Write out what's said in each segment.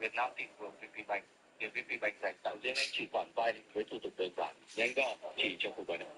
Việt Nam thị phường VPBank, tiền VPBank dành tặng riêng anh chỉ khoản vay với thủ tục đơn giản, nhanh gọn chỉ trong cuộc đời này.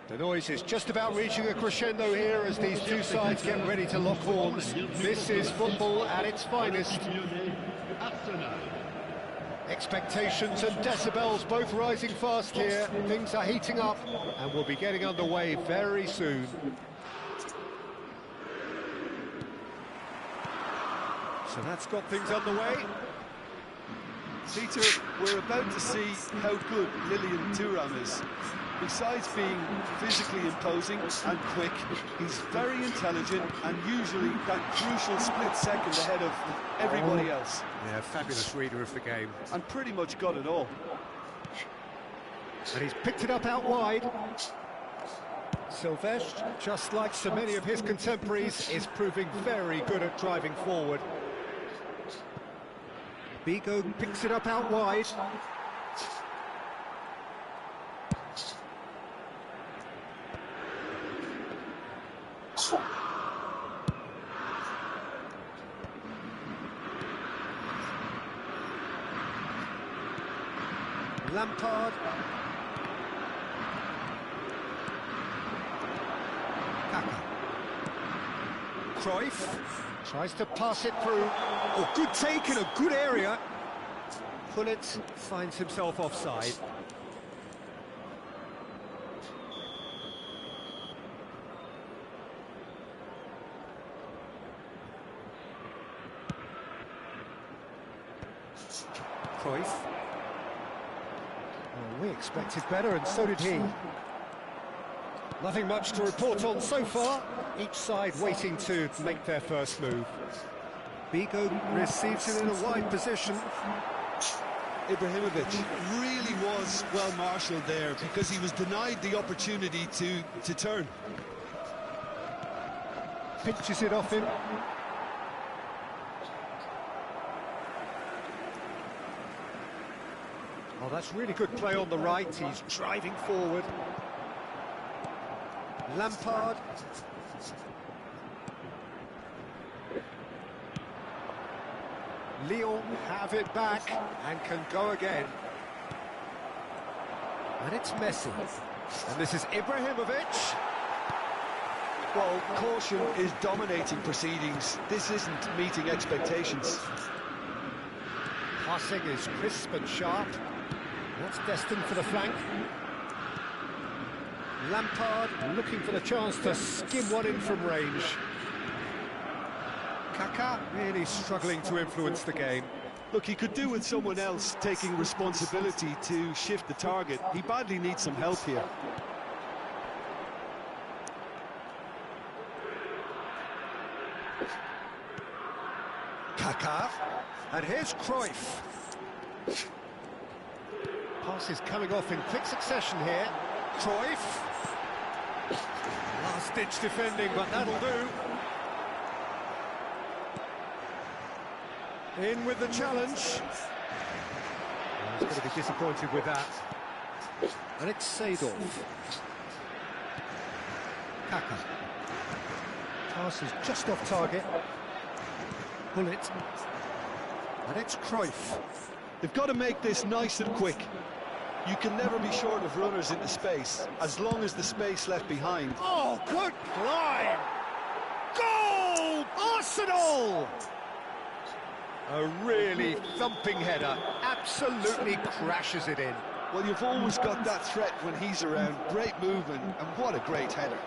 The noise is just about reaching a crescendo here as these two sides get ready to lock horns. This is football at its finest. Expectations and decibels both rising fast here. Things are heating up and we'll be getting underway very soon. So that's got things underway. Peter, we're about to see how good Lilian Thuram is. Besides being physically imposing and quick, he's very intelligent and usually that crucial split second ahead of everybody else. Yeah, fabulous reader of the game. And pretty much got it all. And he's picked it up out wide. Silvestre, just like so many of his contemporaries, is proving very good at driving forward. Bigo picks it up out wide. Lampard. Kaka. Cruyff tries to pass it through. Oh, good take in a good area. Pullet finds himself offside. Cruyff. Well, we expected better, and so did he. Nothing much to report on so far. Each side waiting to make their first move. Bigo receives it in a wide position. Ibrahimovic really was well marshalled there because he was denied the opportunity to turn. Pinches it off him. Oh, that's really good play on the right. He's driving forward. Lampard. Lyon have it back and can go again. And it's Messi. And this is Ibrahimovic. Well, caution is dominating proceedings. This isn't meeting expectations. Passing is crisp and sharp. That's destined for the flank. Lampard looking for the chance to skim one in from range. Kaka really struggling to influence the game. Look, he could do with someone else taking responsibility to shift the target. He badly needs some help here. Kaka. And here's Cruyff. Passes coming off in quick succession here. Cruyff. Last-ditch defending, but that'll do. In with the challenge. He's going to be disappointed with that. And it's Seedorf. Kaka. Pass is just off target. Bullet. And it's Cruyff. They've got to make this nice and quick. You can never be short of runners into space, as long as the space left behind. Oh, good climb! Goal! Arsenal! A really thumping header, absolutely crashes it in. Well, you've always got that threat when he's around. Great movement, and what a great header.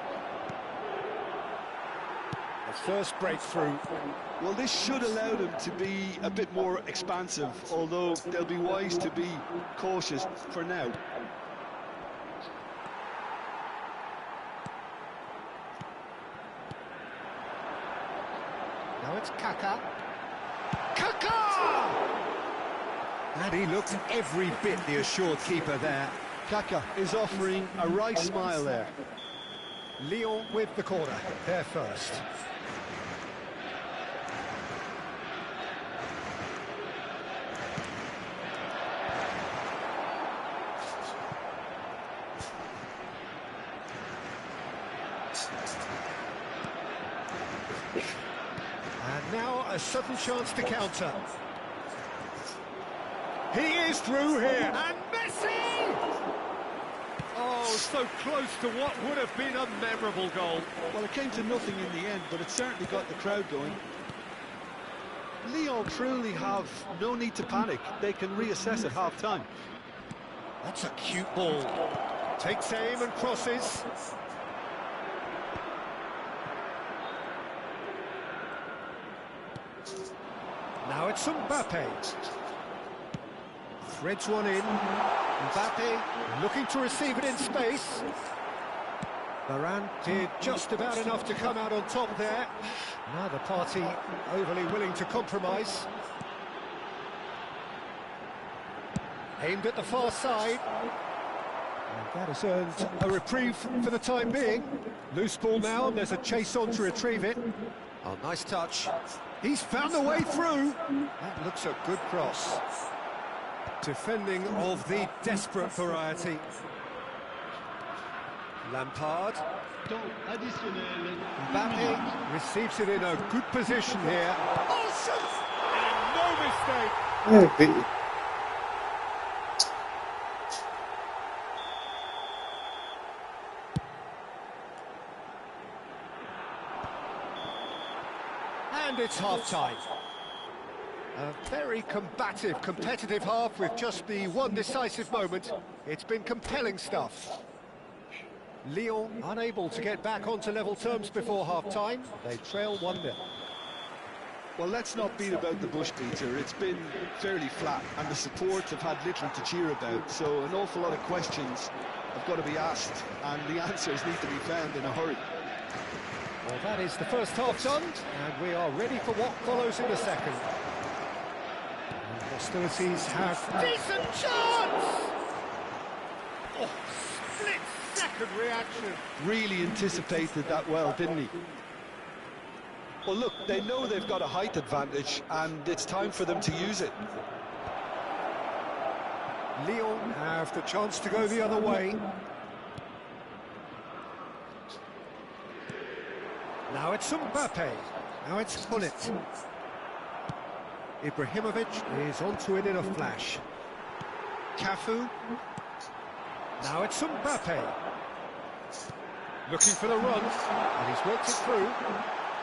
The first breakthrough. Well, this should allow them to be a bit more expansive, although they'll be wise to be cautious for now. Now it's Kaka. Kaka! And he looked every bit the assured keeper there. Kaka is offering a wry smile there. Lyon with the corner, they're first. And now a sudden chance to counter. He is through here, and Messi! Oh, so close to what would have been a memorable goal. Well, it came to nothing in the end, but it certainly got the crowd going. Lyon truly have no need to panic. They can reassess at half-time. That's a cute ball. Takes aim and crosses. Now it's Mbappe. Threads one in. Mbappe looking to receive it in space. Varane did just about enough to come out on top there. Neither party overly willing to compromise. Aimed at the far side. And that has earned a reprieve for the time being. Loose ball now, and there's a chase on to retrieve it. Oh, nice touch. He's found a way through. That looks a good cross. Defending of the desperate variety. Lampard. Mbappe receives it in a good position here. Olsen! And no mistake. And it's half-time. A very combative, competitive half with just the one decisive moment. It's been compelling stuff. Lyon unable to get back onto level terms before half-time. They trail 1-0. Well, let's not beat about the bush, Peter. It's been fairly flat, and the support have had little to cheer about. So an awful lot of questions have got to be asked, and the answers need to be found in a hurry. Well, that is the first half done, and we are ready for what follows in the second. And hostilities have decent chance! Oh, split-second reaction. Really anticipated that well, didn't he? Well, look, they know they've got a height advantage, and it's time for them to use it. Lyon have the chance to go the other way. Now it's Mbappe. Now it's Bullet. Ibrahimovic is onto it in a flash. Cafu. Now it's Mbappe. Looking for the run, and he's worked it through.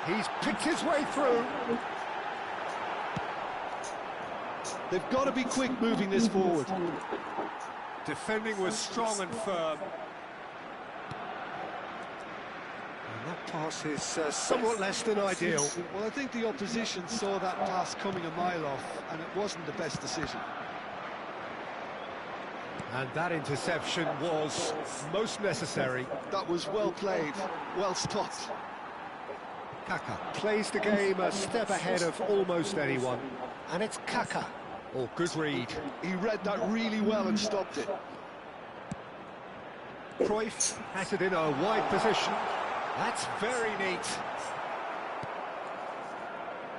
He's picked his way through. They've got to be quick moving this forward. Defending was strong and firm. And that pass is somewhat less than ideal. Well, I think the opposition saw that pass coming a mile off, and it wasn't the best decision. And that interception was most necessary. That was well played, well stopped. Kaka plays the game a step ahead of almost anyone. And it's Kaka. Oh, good read. He read that really well and stopped it. Cruyff has it in a wide position. That's very neat.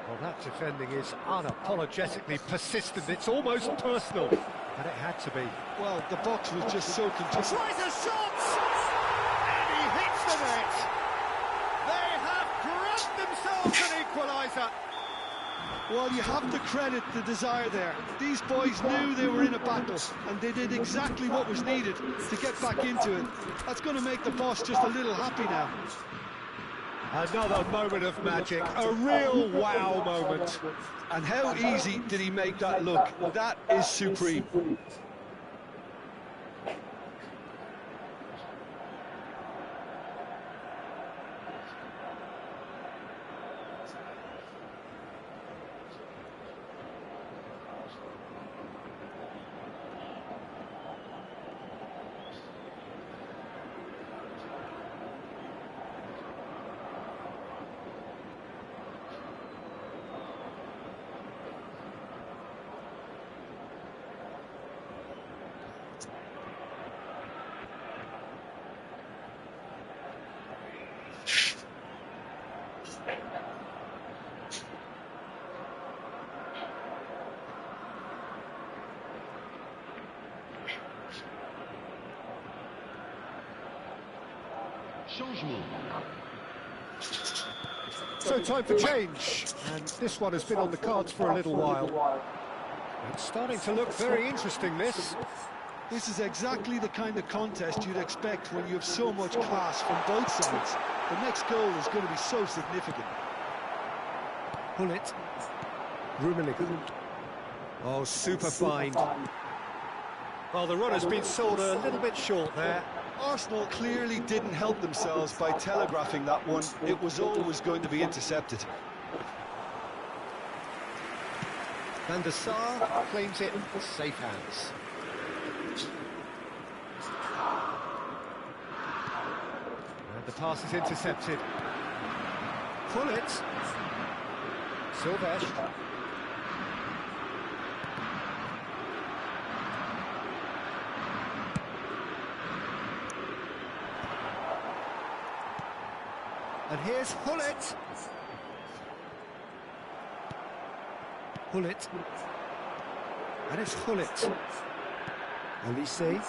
Well, that defending is unapologetically persistent. It's almost personal. And it had to be. Well, the box was just so congested. Tries a shot! And he hits the net! They have grabbed themselves an equaliser! Well, you have to credit the desire there. These boys knew they were in a battle, and they did exactly what was needed to get back into it. That's going to make the boss just a little happy now. Another moment of magic, a real wow moment. And how easy did he make that look? That is supreme. So time for change, and this one has been on the cards for a little while. It's starting to look very interesting, this. This is exactly the kind of contest you'd expect when you have so much class from both sides. The next goal is going to be so significant. Pull it. Rummenigge. Oh, super find. Well, the run has been sold a little bit short there. Arsenal clearly didn't help themselves by telegraphing that one. It was always going to be intercepted. Van der Sar claims it, safe hands. And the pass is intercepted. Pull it. Silvesh. And here's Hullet. Hullet. And it's Hullet. Olise.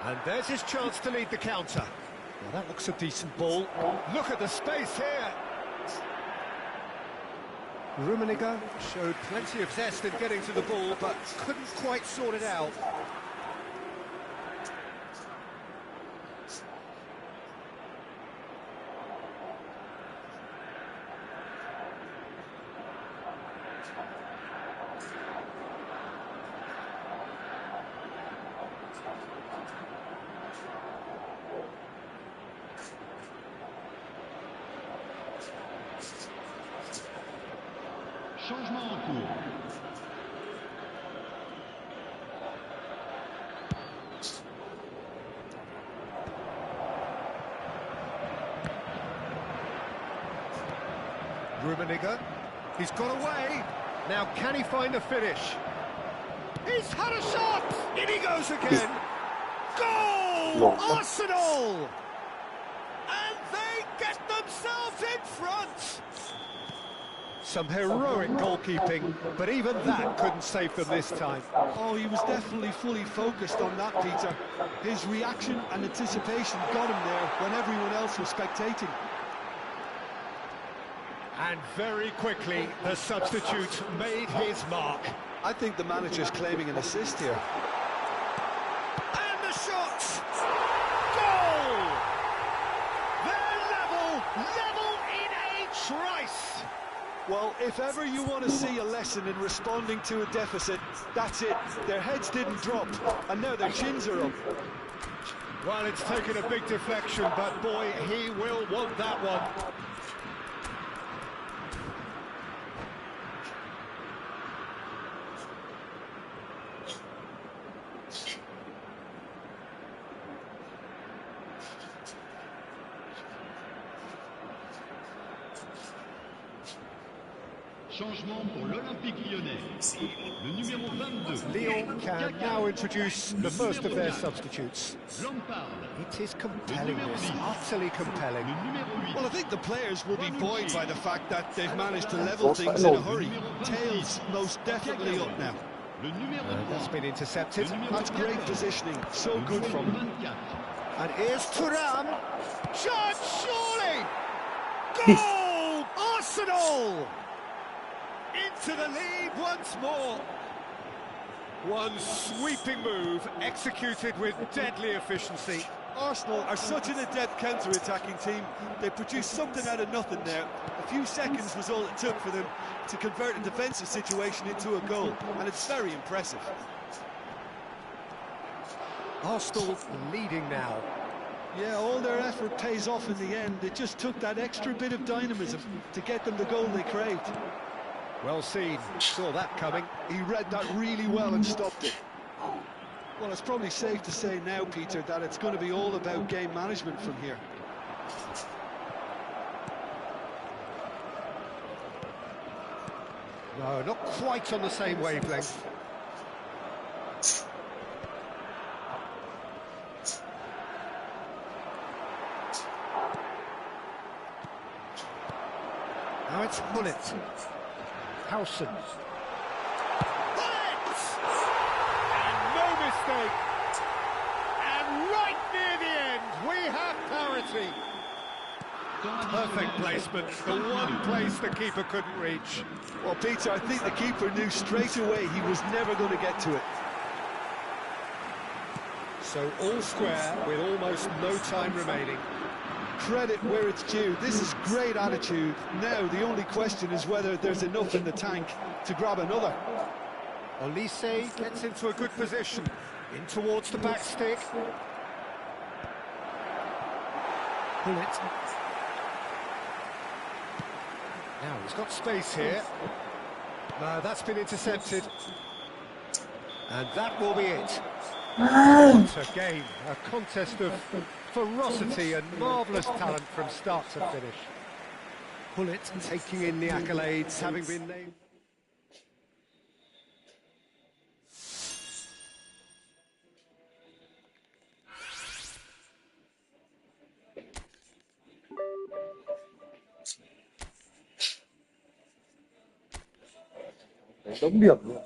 And there's his chance to lead the counter. Well, that looks a decent ball. Look at the space here. Rummenigge showed plenty of zest in getting to the ball, but couldn't quite sort it out. Changement en cours. Rummenigge, he's got away. Now can he find a finish? He's had a shot! In he goes again! Goal! Arsenal! And they get themselves in front! Some heroic goalkeeping, but even that couldn't save them this time. Oh, he was definitely fully focused on that, Peter. His reaction and anticipation got him there when everyone else was spectating. And very quickly, the substitute made his mark. I think the manager's claiming an assist here. And the shot! Goal! They're level in a trice! Well, if ever you want to see a lesson in responding to a deficit, that's it. Their heads didn't drop, and now their chins are up. Well, it's taken a big deflection, but boy, he will want that one. Changement pour l'Olympique Lyonnais. Le numéro 22. Lyon can now introduce the first of their substitutes. It is compelling, this, utterly compelling. Well, I think the players will be buoyed by the fact that they've managed to level things in a hurry. Tails most definitely up now. That's been intercepted. That's great positioning, so good from him. And here's Thuram. Chance, surely! Goal! Arsenal! Into the lead once more. One sweeping move, executed with deadly efficiency. Arsenal are such an adept counter-attacking team. They produced something out of nothing there. A few seconds was all it took for them to convert a defensive situation into a goal, and it's very impressive. Arsenal leading now. Yeah, all their effort pays off in the end. It just took that extra bit of dynamism to get them the goal they craved. Well seen, saw that coming. He read that really well and stopped it. Well, it's probably safe to say now, Peter, that it's going to be all about game management from here. No, not quite on the same wavelength. Now it's Bullet. Howson. Bullet! And no mistake. And right near the end, we have parity. Perfect placement, the one place the keeper couldn't reach. Well, Peter, I think the keeper knew straight away he was never going to get to it. So all square with almost no time remaining. Credit where it's due. This is great attitude. Now the only question is whether there's enough in the tank to grab another. Olise gets into a good position. In towards the back stick. Bullet. Now he's got space here. No, that's been intercepted. And that will be it. What a game. A contest of ferocity and marvellous talent from start to finish. Bullet taking in the accolades, having been named. Đống điểm luôn.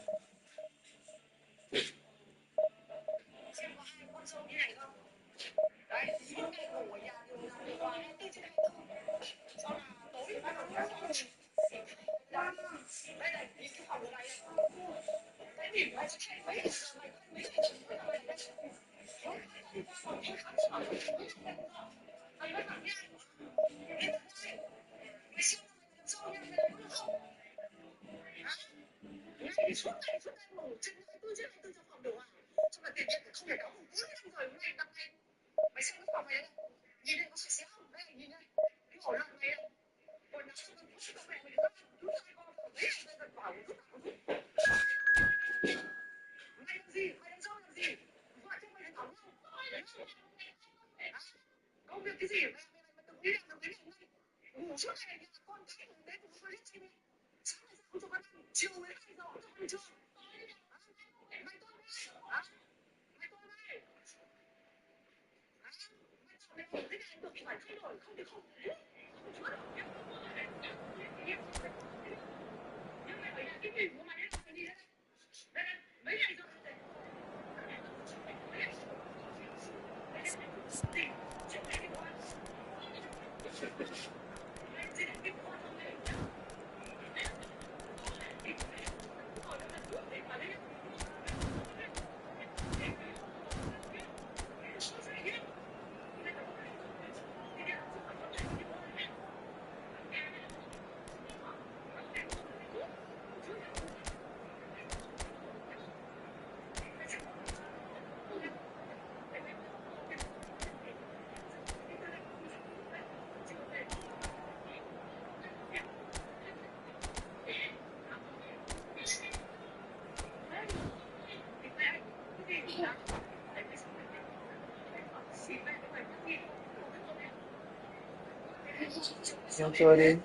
Em chơi đi.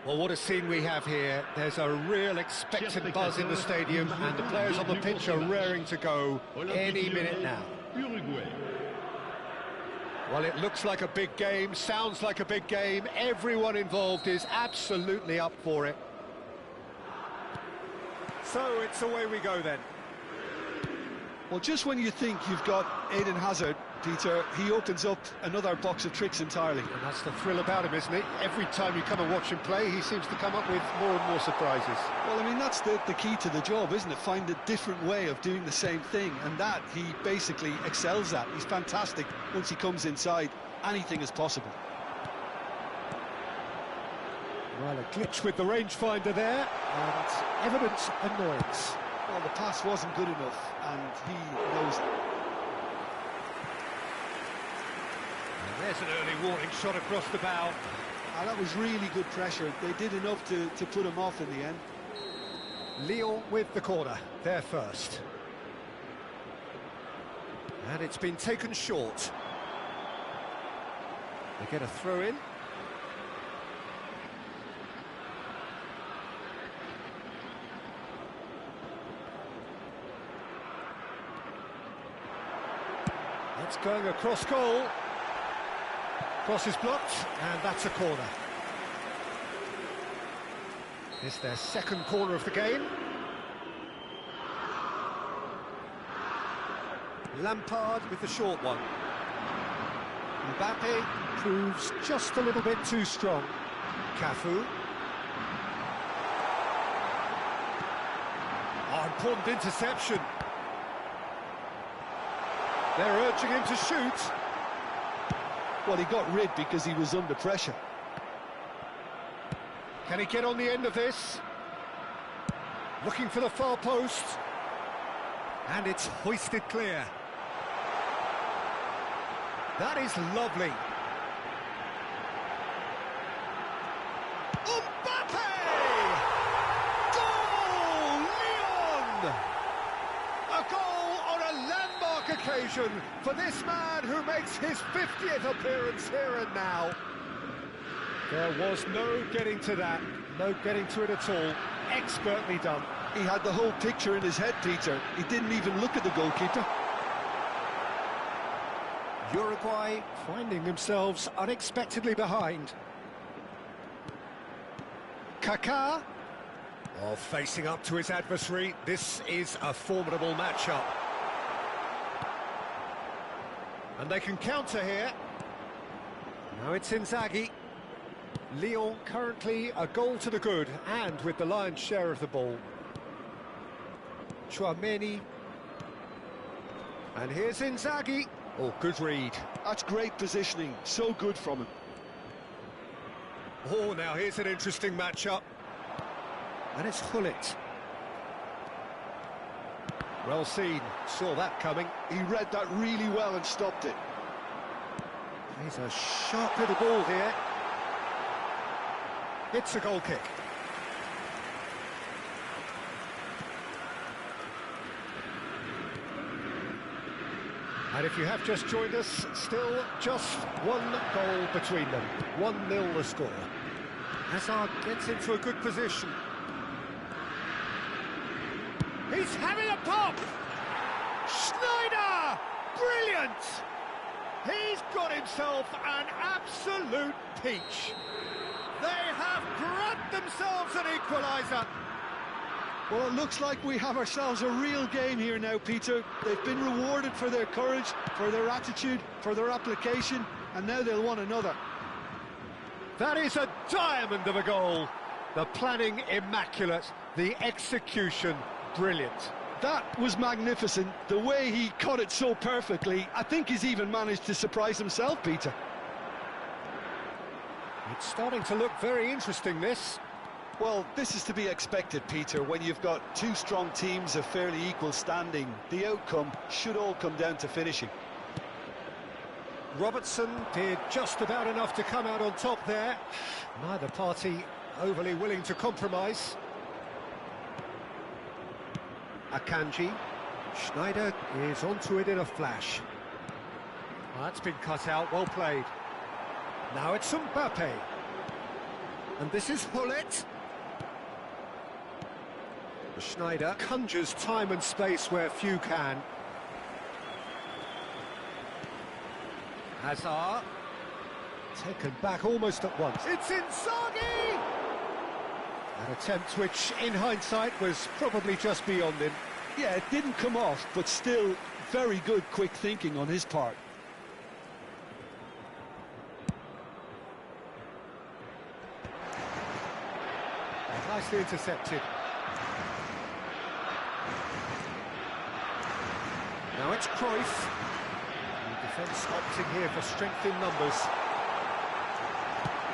Well, what a scene we have here. There's a real expectant buzz in the stadium, and the players on the pitch are raring to go any minute now. Well, it looks like a big game, sounds like a big game. Everyone involved is absolutely up for it. So it's away we go then. Well, just when you think you've got Eden Hazard, Peter, he opens up another box of tricks entirely. And that's the thrill about him, isn't it? Every time you come and watch him play, he seems to come up with more and more surprises. Well, I mean, that's the key to the job, isn't it? Find a different way of doing the same thing, and that he basically excels at. He's fantastic. Once he comes inside, anything is possible. Well, a glitch with the rangefinder there, and evident annoyance. Well, the pass wasn't good enough, and he knows it. And there's an early warning shot across the bow. That was really good pressure. They did enough to put him off in the end. Lyon with the corner, there first. And it's been taken short. They get a throw in. It's going across goal. Cross is blocked, and that's a corner. It's their second corner of the game. Lampard with the short one. Mbappe proves just a little bit too strong. Cafu. Oh, important interception. They're urging him to shoot. Well, he got rid because he was under pressure. Can he get on the end of this? Looking for the far post. And it's hoisted clear. That is lovely. Mbappe! Goal! Lyon! A goal on a landmark occasion for this man who makes his 50th appearance here and now. There was no getting to that, no getting to it at all. Expertly done. He had the whole picture in his head, Peter. He didn't even look at the goalkeeper. Uruguay finding themselves unexpectedly behind. Kaká. Oh, facing up to his adversary. This is a formidable matchup. And they can counter here. Now it's Inzaghi. Lyon currently a goal to the good, and with the lion's share of the ball. Chouameni. And here's Inzaghi. Oh, good read. That's great positioning. So good from him. Oh, now here's an interesting matchup. And it's Hullet. Well seen. Saw that coming. He read that really well and stopped it. He's a sharp little ball here. It's a goal kick. And if you have just joined us, still just one goal between them. 1-0 the score. Hazard gets into a good position. He's having a pop! Schneider! Brilliant! He's got himself an absolute peach. They have grabbed themselves an equaliser. Well, it looks like we have ourselves a real game here now, Peter. They've been rewarded for their courage, for their attitude, for their application, and now they'll want another. That is a diamond of a goal. The planning immaculate, the execution brilliant. That was magnificent. The way he cut it so perfectly, I think he's even managed to surprise himself, Peter. It's starting to look very interesting, this. Well, this is to be expected, Peter. When you've got two strong teams of fairly equal standing, the outcome should all come down to finishing. Robertson did just about enough to come out on top there. Neither party overly willing to compromise. Akanji. Schneider is onto it in a flash. That's been cut out, well played. Now it's Mbappe. And this is Hullet. Schneider conjures time and space where few can. Hazard. Taken back almost at once. It's Inzaghi! An attempt which, in hindsight, was probably just beyond him. Yeah, it didn't come off, but still very good quick thinking on his part. Nicely intercepted. Now it's Cruyff. The defence opting here for strength in numbers.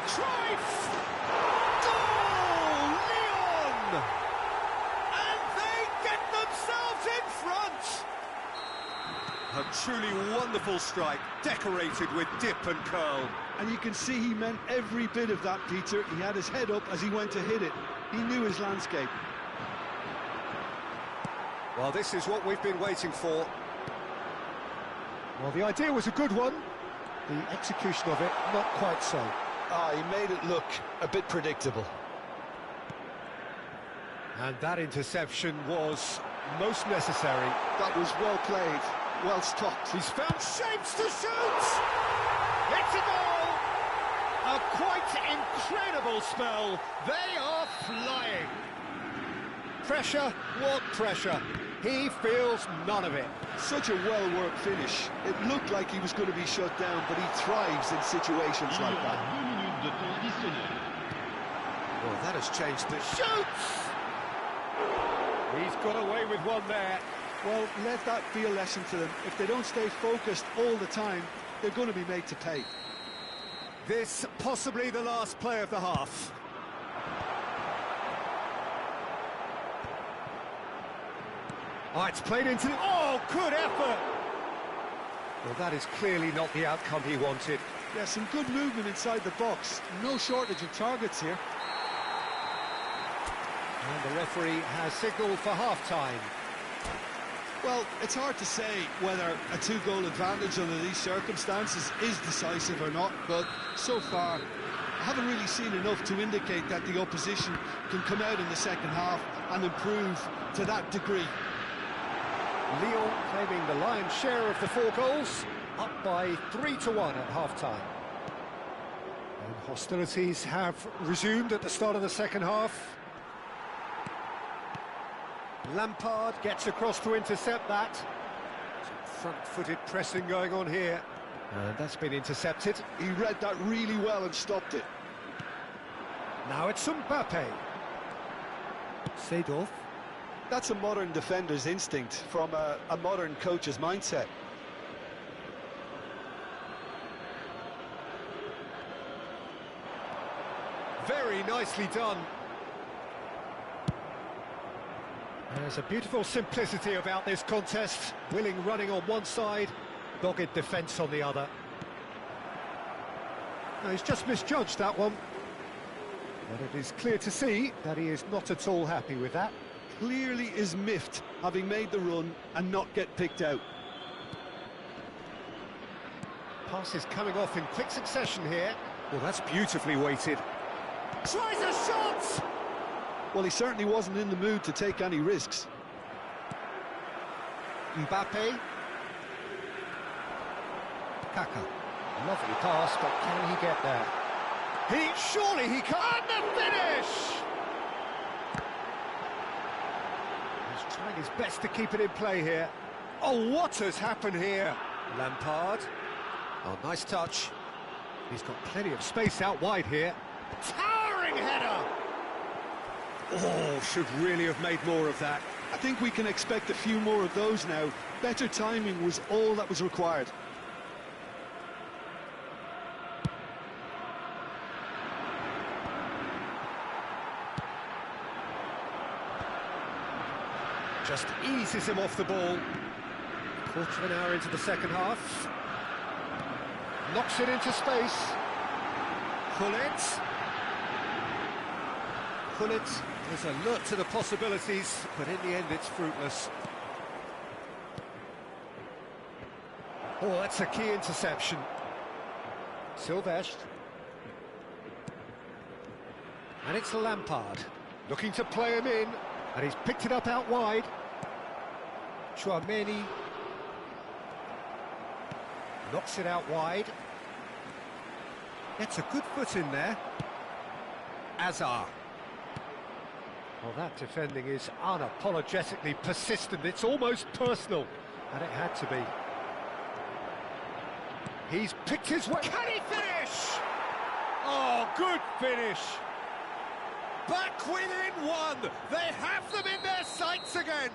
Cruyff! Goal! Lyon! And they get themselves in front! A truly wonderful strike, decorated with dip and curl. And you can see he meant every bit of that, Peter. He had his head up as he went to hit it. He knew his landscape. Well, this is what we've been waiting for. Well, the idea was a good one. The execution of it, not quite so. He made it look a bit predictable. And that interception was most necessary. That was well played, well stopped. He's found shapes to shoot! It's a goal! A quite incredible spell. They are flying. Pressure, what pressure? He feels none of it. Such a well-worked finish. It looked like he was going to be shut down, but he thrives in situations like that. 2 minutes de temps additionnel. Well, that has changed the shoots! He's got away with one there. Well, let that be a lesson to them. If they don't stay focused all the time, they're going to be made to pay. This possibly the last play of the half. Oh, it's played into the... Oh, good effort! Well, that is clearly not the outcome he wanted. Yeah, some good movement inside the box. No shortage of targets here. And the referee has signalled for half-time. Well, it's hard to say whether a 2-goal advantage under these circumstances is decisive or not, but so far, I haven't really seen enough to indicate that the opposition can come out in the second half and improve to that degree. Lyon claiming the lion's share of the 4 goals, up by 3-1 at half-time. And hostilities have resumed at the start of the second half. Lampard gets across to intercept that. Some front-footed pressing going on here. And that's been intercepted. He read that really well and stopped it. Now it's Mbappe. Seedorf. That's a modern defender's instinct from a modern coach's mindset. Very nicely done. There's a beautiful simplicity about this contest. Willing running on one side, dogged defence on the other. No, he's just misjudged that one. But it is clear to see that he is not at all happy with that. Clearly is miffed, having made the run and not get picked out. Passes coming off in quick succession here. Well, that's beautifully weighted. Tries a shot! Well, he certainly wasn't in the mood to take any risks. Mbappe. Kaka. Lovely pass, but can he get there? Surely he can! And the finish! He's trying his best to keep it in play here. Oh, what has happened here? Lampard. Oh, nice touch. He's got plenty of space out wide here. Towering header! Oh, should really have made more of that. I think we can expect a few more of those now. Better timing was all that was required. Just eases him off the ball. Quarter of an hour into the second half. Knocks it into space. Hullet. Hullet is alert to the possibilities, but in the end it's fruitless. Oh, that's a key interception. Silvestre. And it's Lampard, looking to play him in, and he's picked it up out wide. Chouameni knocks it out wide. Gets a good foot in there. ASA. Well, that defending is unapologetically persistent. It's almost personal, and it had to be. He's picked his way. Can he finish? Oh, good finish. Back within one. They have them in their sights again.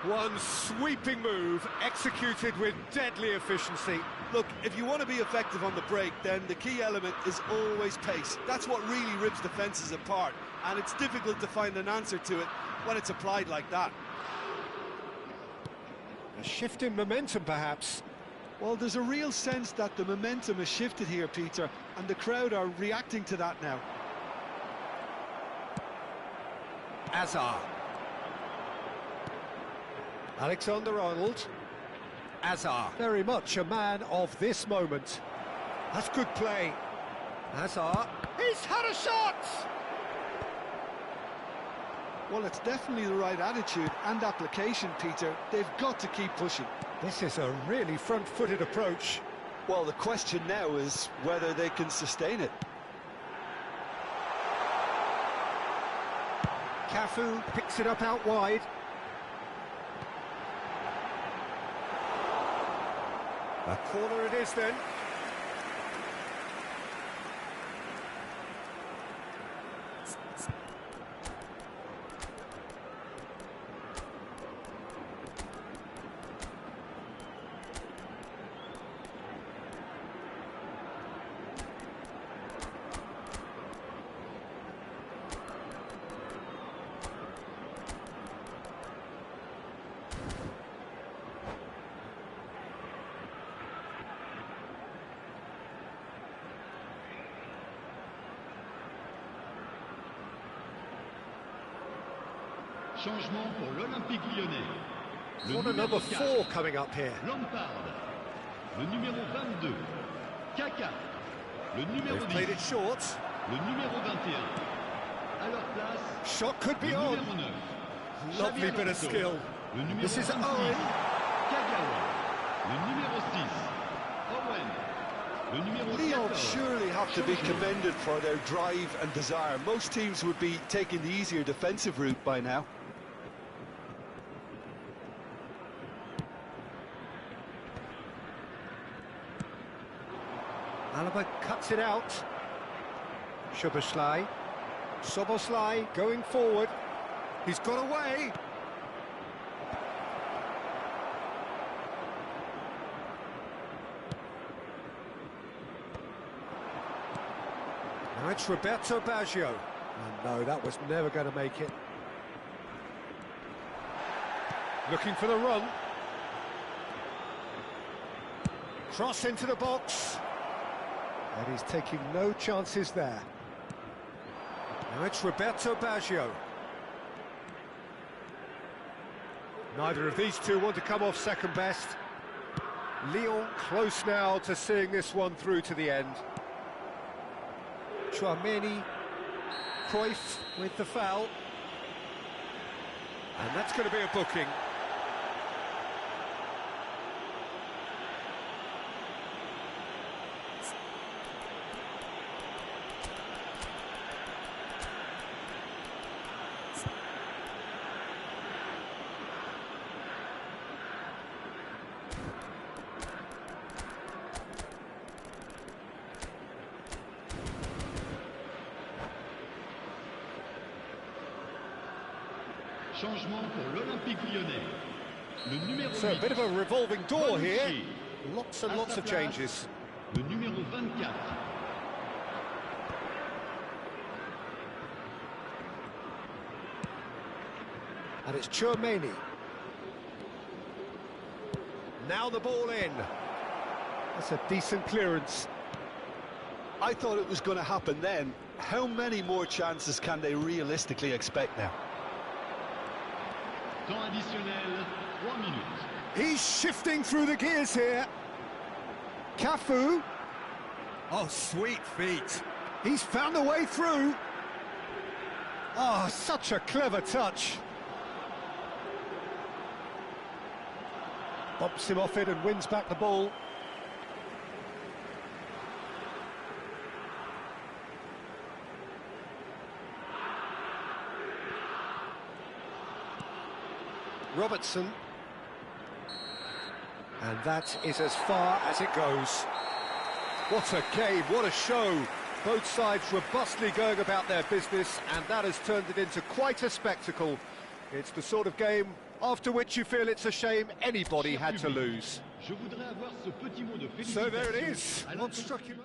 One sweeping move, executed with deadly efficiency. Look, if you want to be effective on the break, then the key element is always pace. That's what really rips defences apart, and it's difficult to find an answer to it when it's applied like that. A shift in momentum, perhaps. Well, there's a real sense that the momentum has shifted here, Peter, and the crowd are reacting to that now. ASA. Alexander-Arnold. ASA, very much a man of this moment. That's good play. ASA, he's had a shot! Well, it's definitely the right attitude and application, Peter. They've got to keep pushing. This is a really front-footed approach. Well, the question now is whether they can sustain it. Cafu picks it up out wide. A corner it is then. Changement pour l'Olympique Lyonnais. Le What a number 4 coming up here. Lampard. Le numéro 22. Kaka. Le numéro They've 10. played it short. Le numéro 21. À leur place, Shot could be le on. numéro 9. Lovely Xabi bit of Alonso. skill. Le numéro This is 26. Owen. Kagawa. Le numéro 6. Owen. Le numéro Lyon 14. surely have to be commended for their drive and desire. Most teams would be taking the easier defensive route by now. Alaba cuts it out. Szoboszlai. Szoboszlai going forward. He's got away. Now it's Roberto Baggio. And no, that was never going to make it. Looking for the run. Cross into the box. And he's taking no chances there. Now it's Roberto Baggio. Neither of these two want to come off second best. Lyon close now to seeing this one through to the end. Chouameni, Cruyff with the foul. And that's going to be a booking. Changement pour l'Olympique Lyonnais. Le numéro So a 8. bit of a revolving door here. Bonucci. Lots and À lots sa of place, changes. Le numéro 24. And it's Chouameni. Now the ball in. That's a decent clearance. I thought it was going to happen then. How many more chances can they realistically expect now? Temps additionnel, 3 minutes. He's shifting through the gears here. Cafu. Oh, sweet feet. He's found a way through. Oh, such a clever touch. Bumps him off it and wins back the ball. Robertson. And that is as far as it goes. What a game, what a show. Both sides robustly going about their business, and that has turned it into quite a spectacle. It's the sort of game after which you feel it's a shame anybody had to lose. So there it is. What struck you?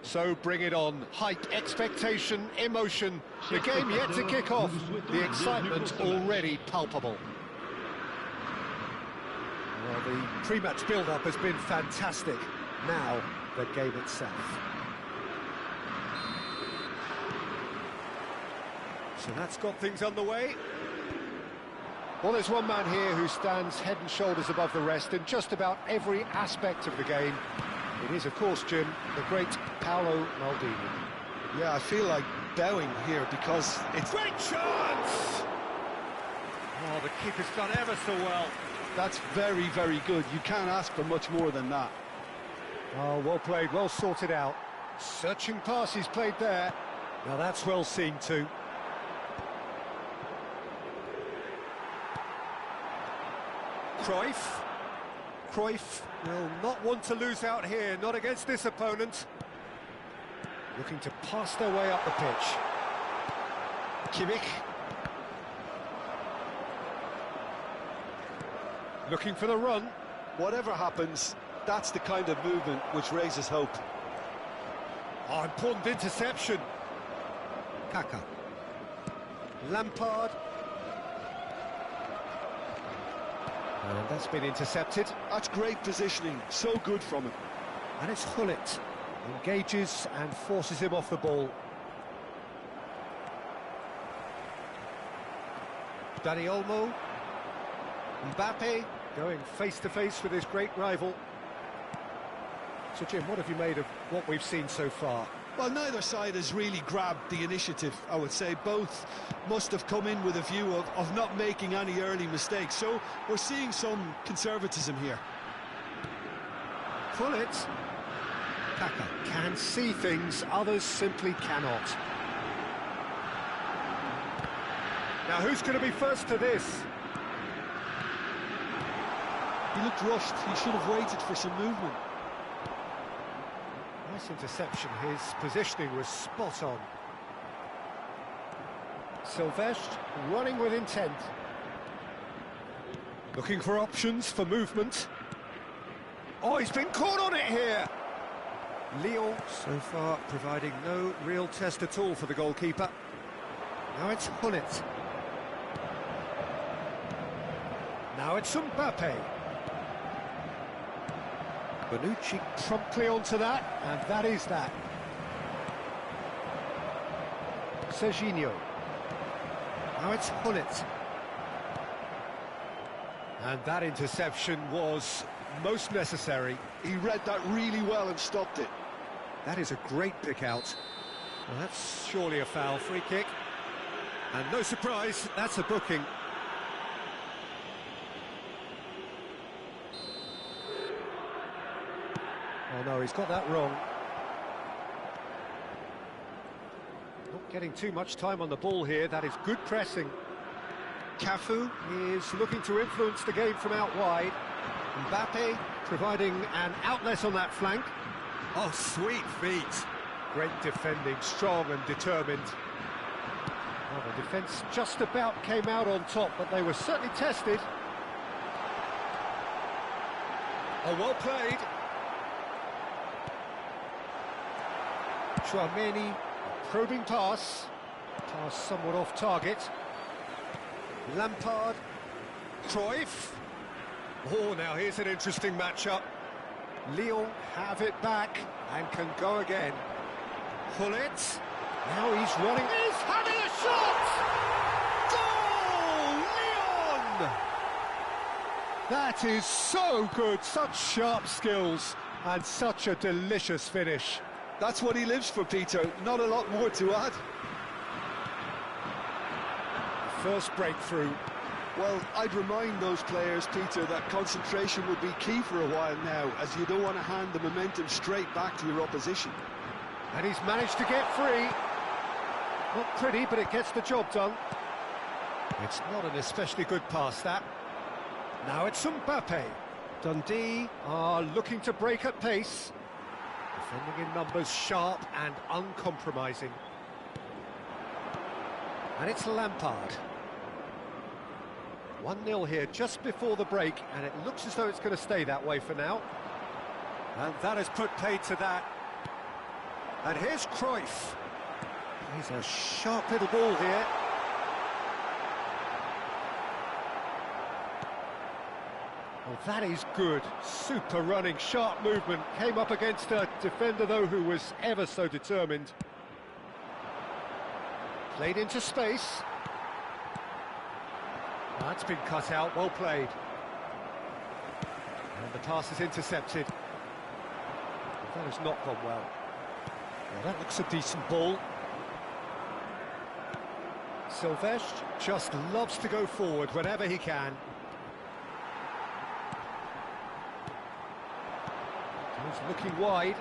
So bring it on. Height, expectation, emotion. The game yet to kick off. The excitement already palpable. Well, the pre-match build-up has been fantastic. Now, the game itself. So that's got things underway. Well, there's one man here who stands head and shoulders above the rest in just about every aspect of the game. It is, of course, Jim, the great Paolo Maldini. Yeah, I feel like bowing here because it's... Great chance! Oh, the keeper's done ever so well. That's very, very good. You can't ask for much more than that. Oh, well played, well sorted out. Searching pass he's played there. Now that's well seen too. Cruyff. Cruyff will not want to lose out here, not against this opponent. Looking to pass their way up the pitch. Kimmich. Looking for the run. Whatever happens, That's the kind of movement which raises hope. Oh, important interception. Kaka. Lampard. And that's been intercepted. That's great positioning, so good from him. And it's Hullet. Engages and forces him off the ball. Dani Olmo. Mbappe going face-to-face with his great rival. So, Jim, what have you made of what we've seen so far? Well, neither side has really grabbed the initiative, I would say. Both must have come in with a view of not making any early mistakes. So we're seeing some conservatism here. Hullet. Kaka can see things, others simply cannot. Now, who's going to be first to this? He looked rushed. He should have waited for some movement. Nice interception. His positioning was spot on. Silvestre running with intent. Looking for options for movement. Oh, he's been caught on it here. Lyon so far providing no real test at all for the goalkeeper. Now it's Hullet. Now it's Mbappe. Bonucci promptly onto that, and that is that. Serginho. Now it's Hullet. And that interception was most necessary. He read that really well and stopped it. That is a great pick out. Well, that's surely a foul. Free kick. And no surprise, that's a booking. Oh no, he's got that wrong. Not getting too much time on the ball here. That is good pressing. Cafu is looking to influence the game from out wide. Mbappe providing an outlet on that flank. Oh, sweet feet. Great defending, strong and determined. Well, the defence just about came out on top, but they were certainly tested. Oh, well played. Chouameni, probing pass. Pass somewhat off target. Lampard. Cruyff. Oh, now here's an interesting matchup. Lyon have it back and can go again. Hullet. Now he's running. He's having a shot! Goal! Lyon! That is so good. Such sharp skills and such a delicious finish. That's what he lives for, Peter. Not a lot more to add. First breakthrough. Well, I'd remind those players, Peter, that concentration will be key for a while now, as you don't want to hand the momentum straight back to your opposition. And he's managed to get free. Not pretty, but it gets the job done. It's not an especially good pass, that. Now it's Mbappe. Dundee are looking to break at pace. Defending in numbers, sharp and uncompromising. And it's Lampard. 1-0 here just before the break, and it looks as though it's going to stay that way for now. And that has put paid to that. And here's Cruyff. He's a sharp little ball here. Oh, that is good. Super running, sharp movement. Came up against a defender, though, who was ever so determined. Played into space. That's been cut out, well played. And the pass is intercepted. That has not gone well. Well, that looks a decent ball. Silvestre just loves to go forward whenever he can. He's looking wide.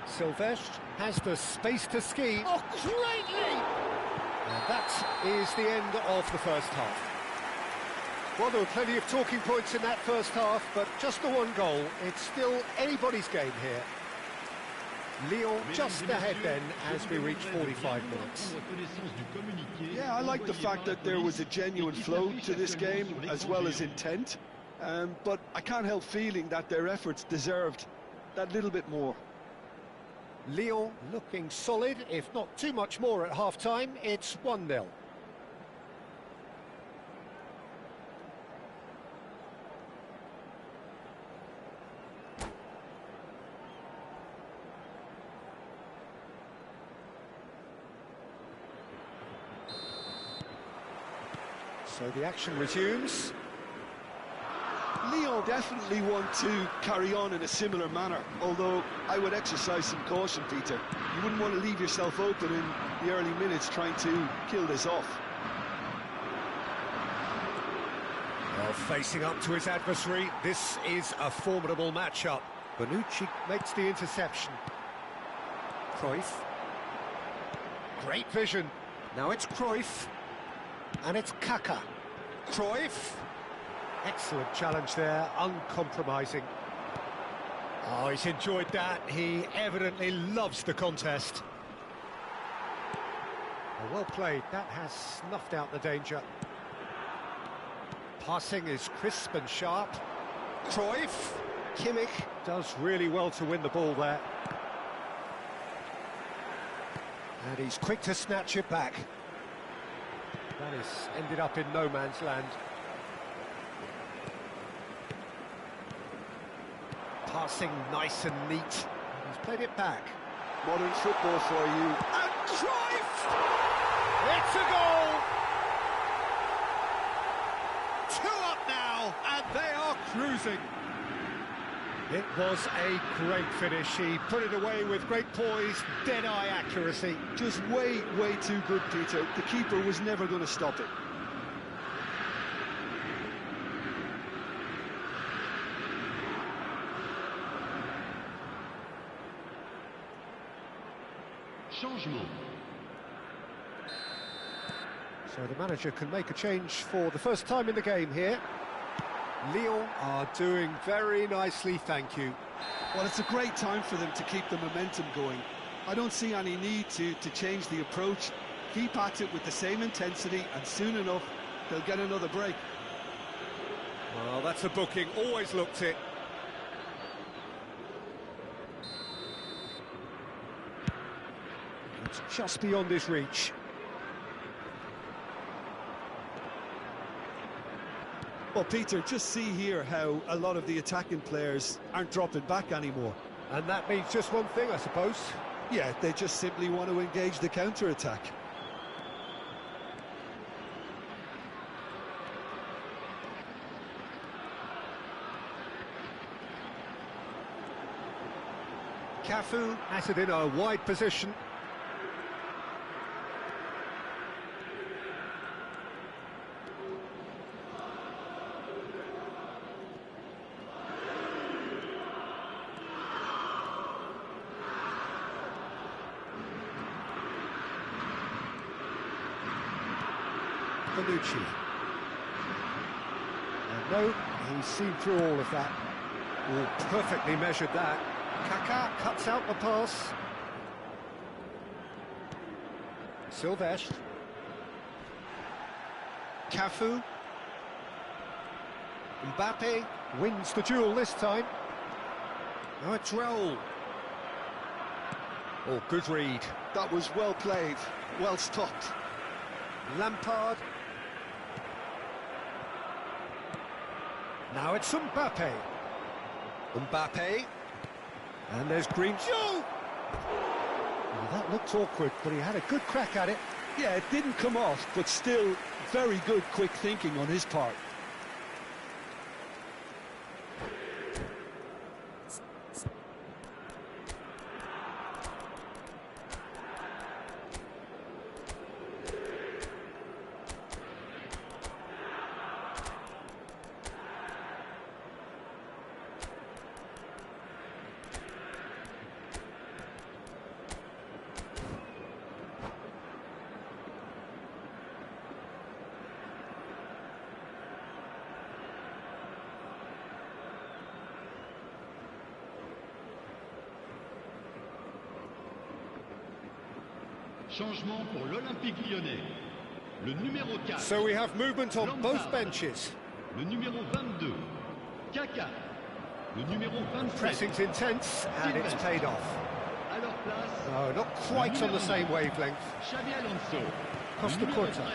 Silvestre has the space to ski. Oh, greatly! And that is the end of the first half. Well, there were plenty of talking points in that first half, but just the one goal. It's still anybody's game here. Lyon just ahead then as we reach 45 minutes. Yeah, I like the fact that there was a genuine flow to this game as well as intent. but I can't help feeling that their efforts deserved that little bit more. Lyon looking solid, if not too much more at half-time. It's 1-0. So the action resumes. Lyon definitely want to carry on in a similar manner, although I would exercise some caution, Peter. You wouldn't want to leave yourself open in the early minutes trying to kill this off. Well, facing up to his adversary, this is a formidable matchup. Bonucci makes the interception. Cruyff. Great vision. Now it's Cruyff. And it's Kaka. Cruyff. Excellent challenge there, uncompromising. Oh, he's enjoyed that. He evidently loves the contest. Oh, well played. That has snuffed out the danger. Passing is crisp and sharp. Cruyff. Kimmich does really well to win the ball there. And he's quick to snatch it back. That has ended up in no man's land. Passing nice and neat. He's played it back. Modern football for you. And Cruyff! It's a goal! 2 up now, and they are cruising. It was a great finish. He put it away with great poise, dead-eye accuracy. Just way too good, Peter. The keeper was never going to stop it. Changement. So the manager can make a change for the first time in the game here. Lyon are doing very nicely, thank you. Well, it's a great time for them to keep the momentum going. I don't see any need to change the approach. Keep at it with the same intensity, and soon enough, they'll get another break. Well, that's a booking, always looked it. It's just beyond his reach. Well, Peter, just see here how a lot of the attacking players aren't dropping back anymore. And that means just one thing, I suppose. Yeah, they just simply want to engage the counter-attack. Cafu has it in a wide position. Bonucci. And no, he's seen through all of that. Oh, perfectly measured that. Kaka cuts out the pass. Silvestre. Cafu. Mbappe wins the duel this time. Now it's Raul. Oh, good read. That was well played, well stopped. Lampard. Now it's Mbappe. Mbappe. And there's Green. Well, that looked awkward, but he had a good crack at it. Yeah, it didn't come off, but still very good quick thinking on his part. Changement pour l'Olympique Lyonnais. Le numéro 4. So we have movement on both benches. Le numéro 22. Kaka. Le numéro 27. Pressing's intense, and it's paid off. À leur place, No, not quite on the same wavelength. Xabi Alonso. Costa Le numéro Curta. 13.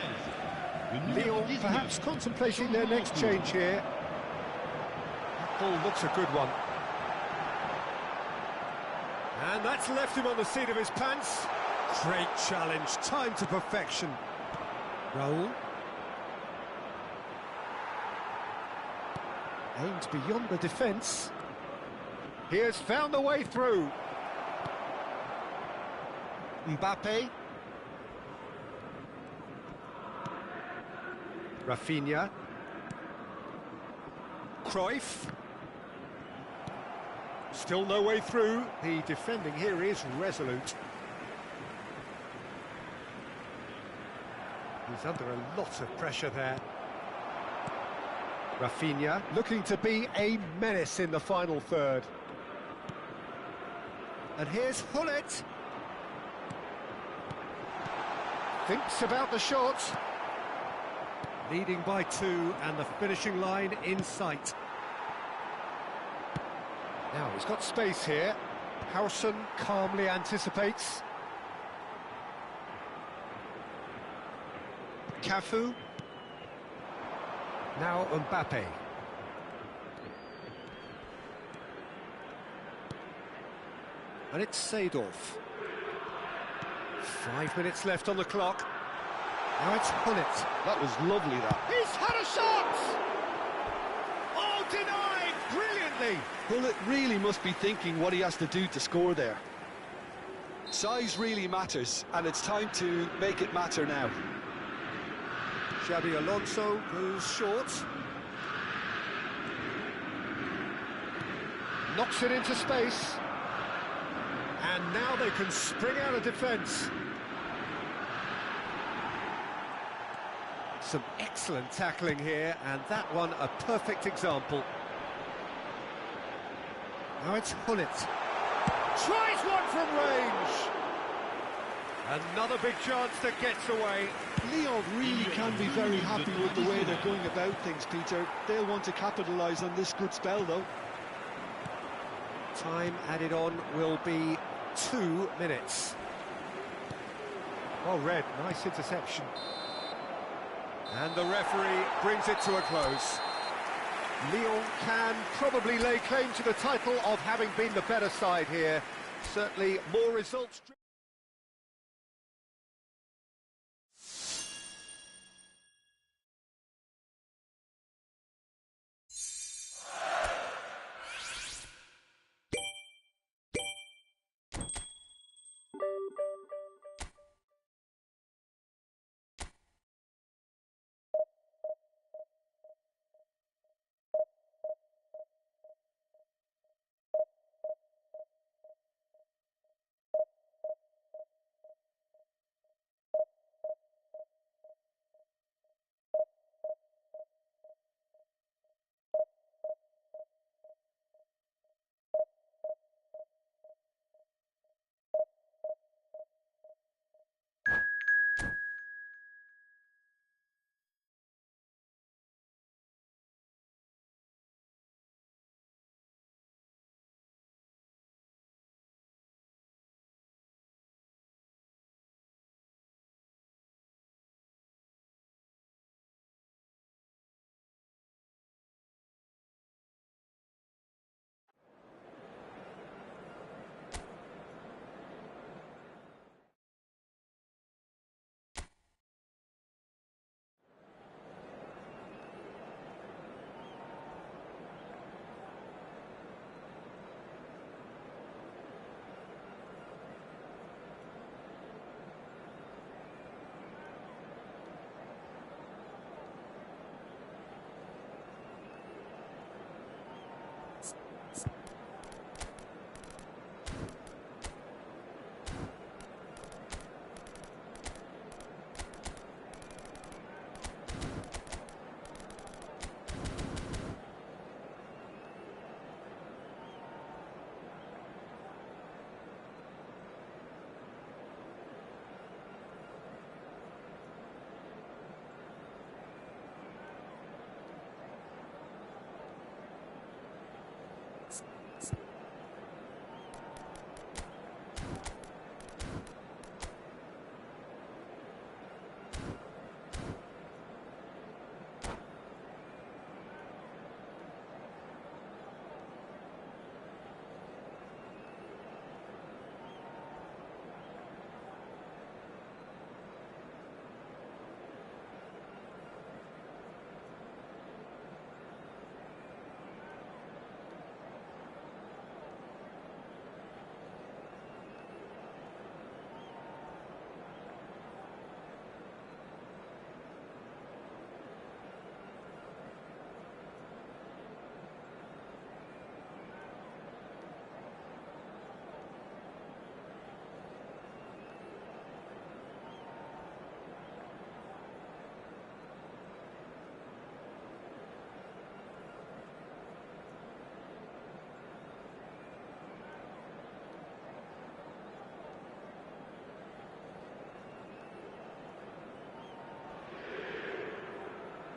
Le numéro Lyon 19. perhaps contemplating their next change here. That ball looks a good one. And that's left him on the seat of his pants. Great challenge, time to perfection. Raul. Aimed beyond the defence. He has found a way through. Mbappe. Rafinha. Cruyff. Still no way through. The defending here is resolute. He's under a lot of pressure there. Rafinha looking to be a menace in the final third. And here's Hullet. Thinks about the shot. Leading by 2 and the finishing line in sight. Now he's got space here. Howson calmly anticipates. Cafu. Now Mbappe. And it's Seedorf. 5 minutes left on the clock. Now it's Hullet. That was lovely, that. He's had a shot! Oh, denied brilliantly! Hullet really must be thinking what he has to do to score there. Size really matters, and it's time to make it matter now. Xabi Alonso goes short. Knocks it into space. And now they can spring out of defence. Some excellent tackling here, and that one a perfect example. Now it's Hullet. Tries one from range. Another big chance that gets away. Lyon really can be very happy with the way they're going about things, Peter. They'll want to capitalise on this good spell, though. Time added on will be 2 minutes. Well read, nice interception. And the referee brings it to a close. Lyon can probably lay claim to the title of having been the better side here. Certainly more results.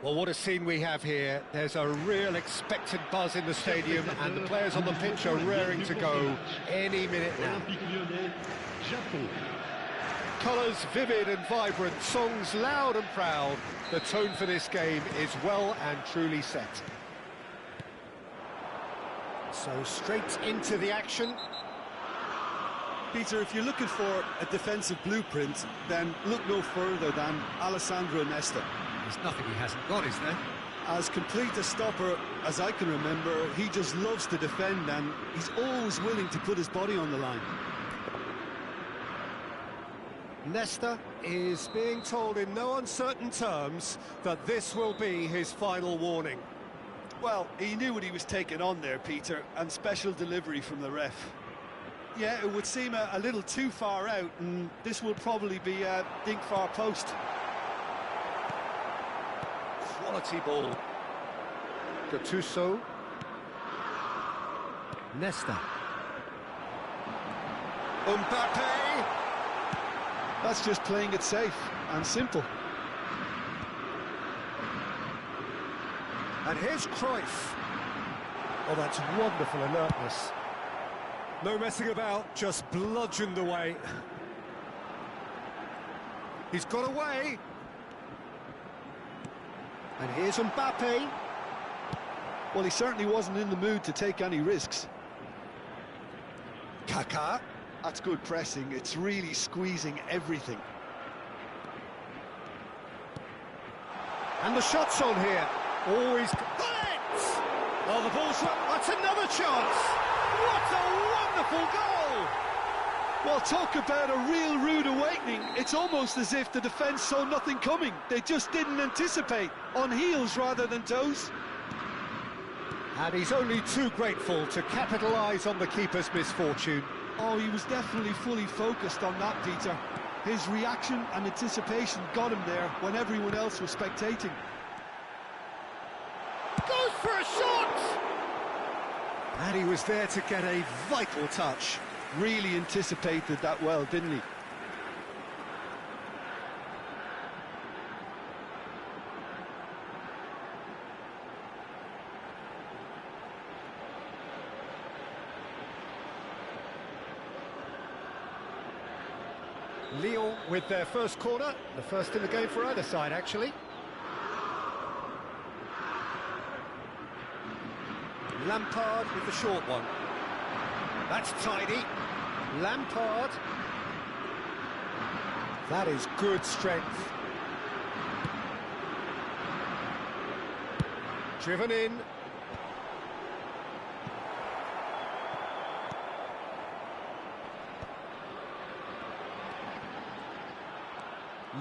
Well, what a scene we have here. There's a real expectant buzz in the stadium, and the players on the pitch are raring to go any minute now. Olympique Lyonnais, Japon. Colours vivid and vibrant, songs loud and proud. The tone for this game is well and truly set. So straight into the action. Peter, if you're looking for a defensive blueprint, then look no further than Alessandro Nesta. There's nothing he hasn't got, is there? As complete a stopper as I can remember, he just loves to defend, and he's always willing to put his body on the line. Nesta is being told in no uncertain terms that this will be his final warning. Well, he knew what he was taking on there, Peter, and special delivery from the ref. Yeah, it would seem a little too far out, and this will probably be a dink far post. Quality ball. Gattuso. Nesta. Mbappe. That's just playing it safe and simple. And here's Cruyff. Oh, that's wonderful alertness. No messing about, just bludgeoned away. He's got away. And here's Mbappe. Well, he certainly wasn't in the mood to take any risks. Kaká. That's good pressing. It's really squeezing everything. And the shot's on here. Always... Bullets! Oh, the ball's... That's another chance! What a wonderful goal! Well, talk about a real rude awakening. It's almost as if the defence saw nothing coming. They just didn't anticipate. On heels rather than toes. And he's only too grateful to capitalise on the keeper's misfortune. Oh, he was definitely fully focused on that, Peter. His reaction and anticipation got him there when everyone else was spectating. Goes for a shot! And he was there to get a vital touch. Really anticipated that well, didn't he? Lyon with their first corner, the first in the game for either side, actually. Lampard with the short one. That's tidy. Lampard. That is good strength. Driven in.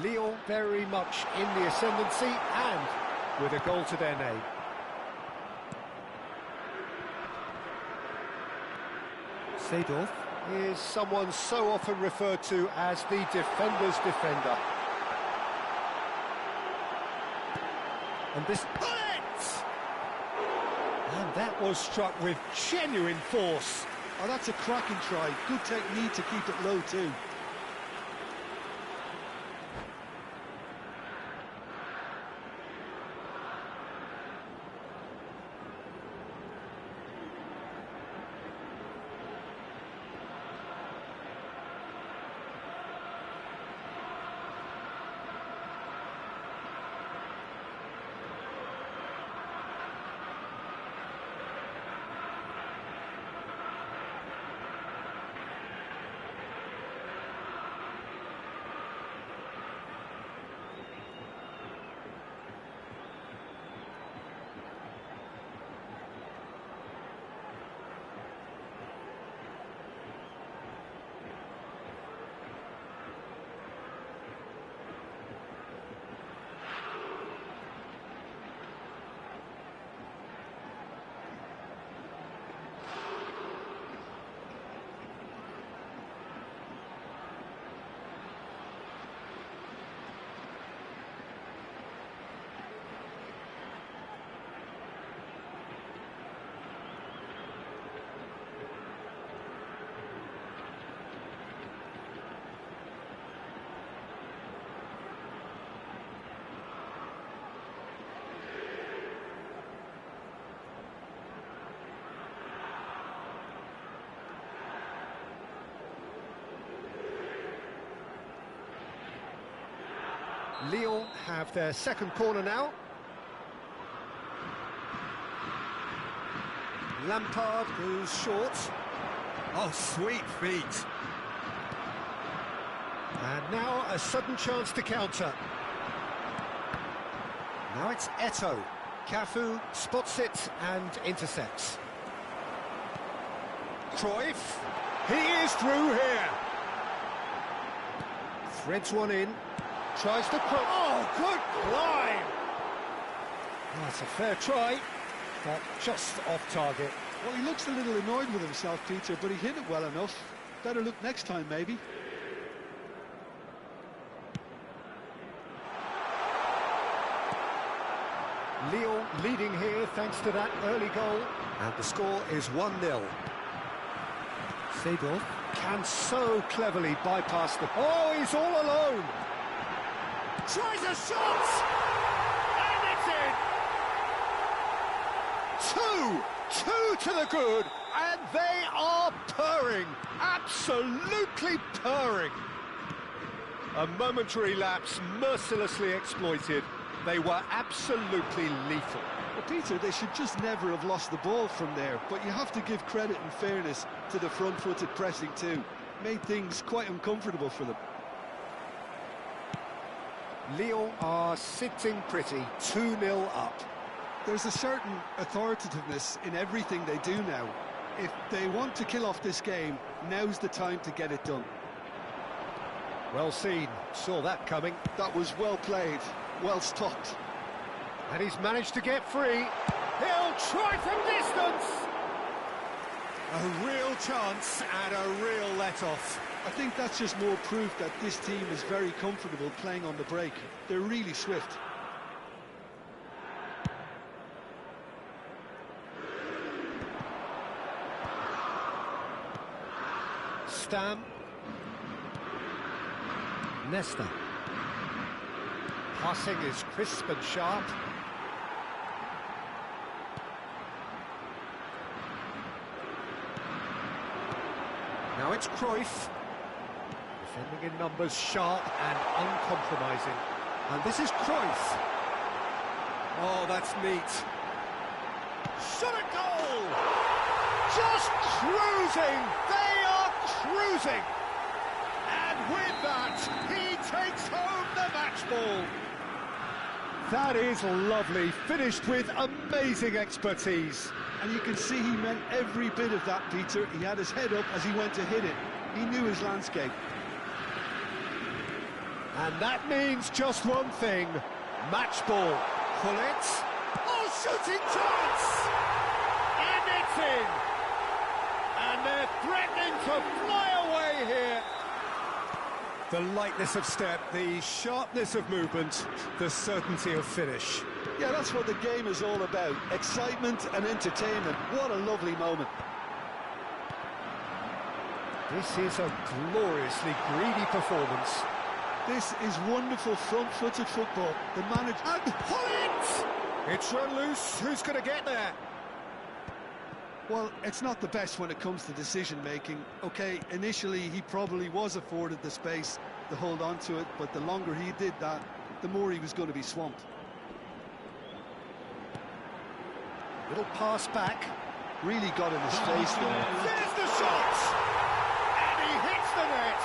Lyon very much in the ascendancy and with a goal to their name. Seedorf is someone so often referred to as the defender's defender. And this... Bullet! And that was struck with genuine force. Oh, that's a cracking try. Good technique to keep it low too. Lyon have their second corner now. Lampard goes short. Oh, sweet feet. And now a sudden chance to counter. Now it's Eto'o. Cafu spots it and intercepts. Cruyff. He is through here. Threads one in. Tries to cross. Oh, good climb! That's a fair try, but just off target. Well, he looks a little annoyed with himself, Peter, but he hit it well enough. Better look next time, maybe. Lyon leading here thanks to that early goal, and the score is 1-0. Seedorf can so cleverly bypass the... Oh, he's all alone! Tries a shot! And it's in! Two to the good, and they are purring, absolutely purring. A momentary lapse mercilessly exploited. They were absolutely lethal. Well, Peter, they should just never have lost the ball from there, but you have to give credit and fairness to the front-footed pressing too. Made things quite uncomfortable for them. Lyon are sitting pretty, 2-0 up. There's a certain authoritativeness in everything they do now. If they want to kill off this game, now's the time to get it done. Well seen, saw that coming. That was well played, well stopped. And he's managed to get free. He'll try from distance! A real chance and a real let-off. I think that's just more proof that this team is very comfortable playing on the break. They're really swift. Stam. Nesta. Passing is crisp and sharp. Now it's Cruyff. Defending in numbers, sharp and uncompromising. And this is Cruyff. Oh, that's neat. Shot a goal! Just cruising! They are cruising! And with that, he takes home the match ball. That is lovely, finished with amazing expertise. And you can see he meant every bit of that, Peter. He had his head up as he went to hit it. He knew his landscape. And that means just one thing. Match ball. Pull it. Oh, shooting chance! And it's in! And they're threatening to fly away here. The lightness of step, the sharpness of movement, the certainty of finish. Yeah, that's what the game is all about. Excitement and entertainment. What a lovely moment. This is a gloriously greedy performance. This is wonderful front-footed football. The manager... And pull it! It's run loose. Who's going to get there? Well, it's not the best when it comes to decision-making. OK, initially he probably was afforded the space to hold on to it, but the longer he did that, the more he was going to be swamped. Little pass back. Really got in his face there. There's the shot! And he hits the net!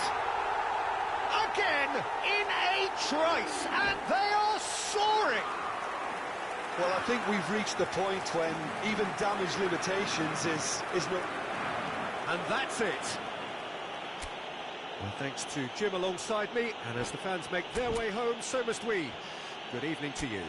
Again, in a trice, and they are soaring! Well, I think we've reached the point when even damage limitations is not... And that's it. Well, thanks to Jim alongside me, and as the fans make their way home, so must we. Good evening to you.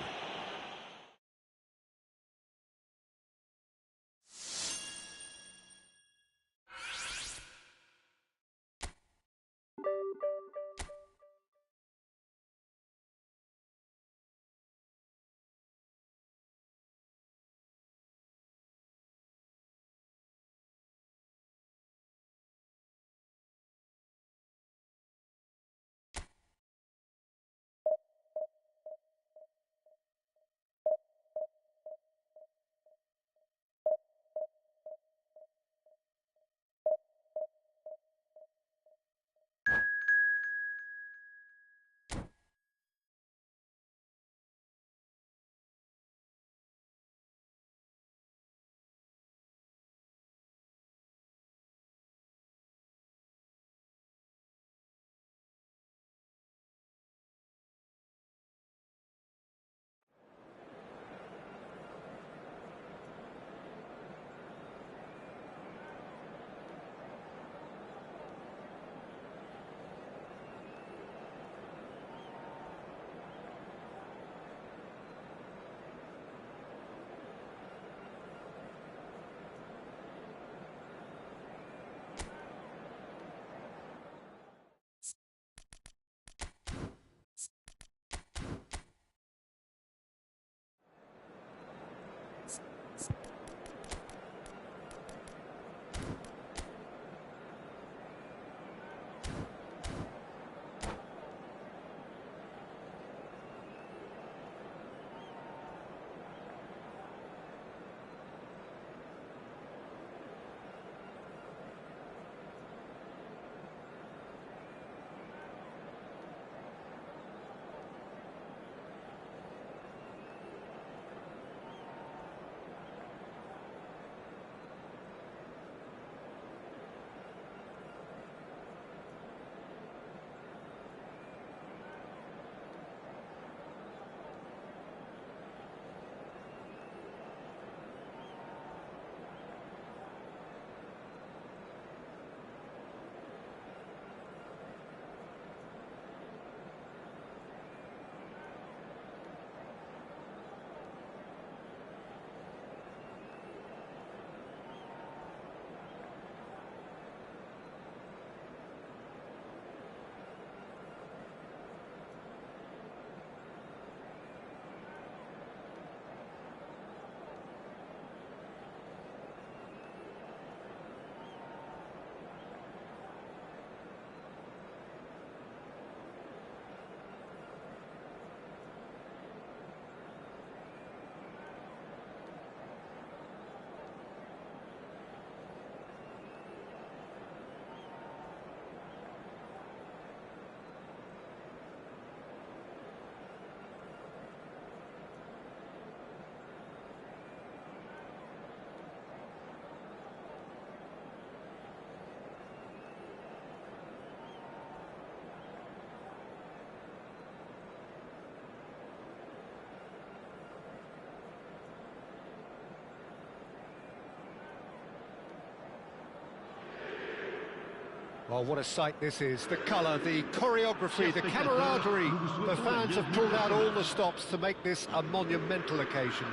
Oh, what a sight this is. The colour, the choreography, the camaraderie. The fans have pulled out all the stops to make this a monumental occasion.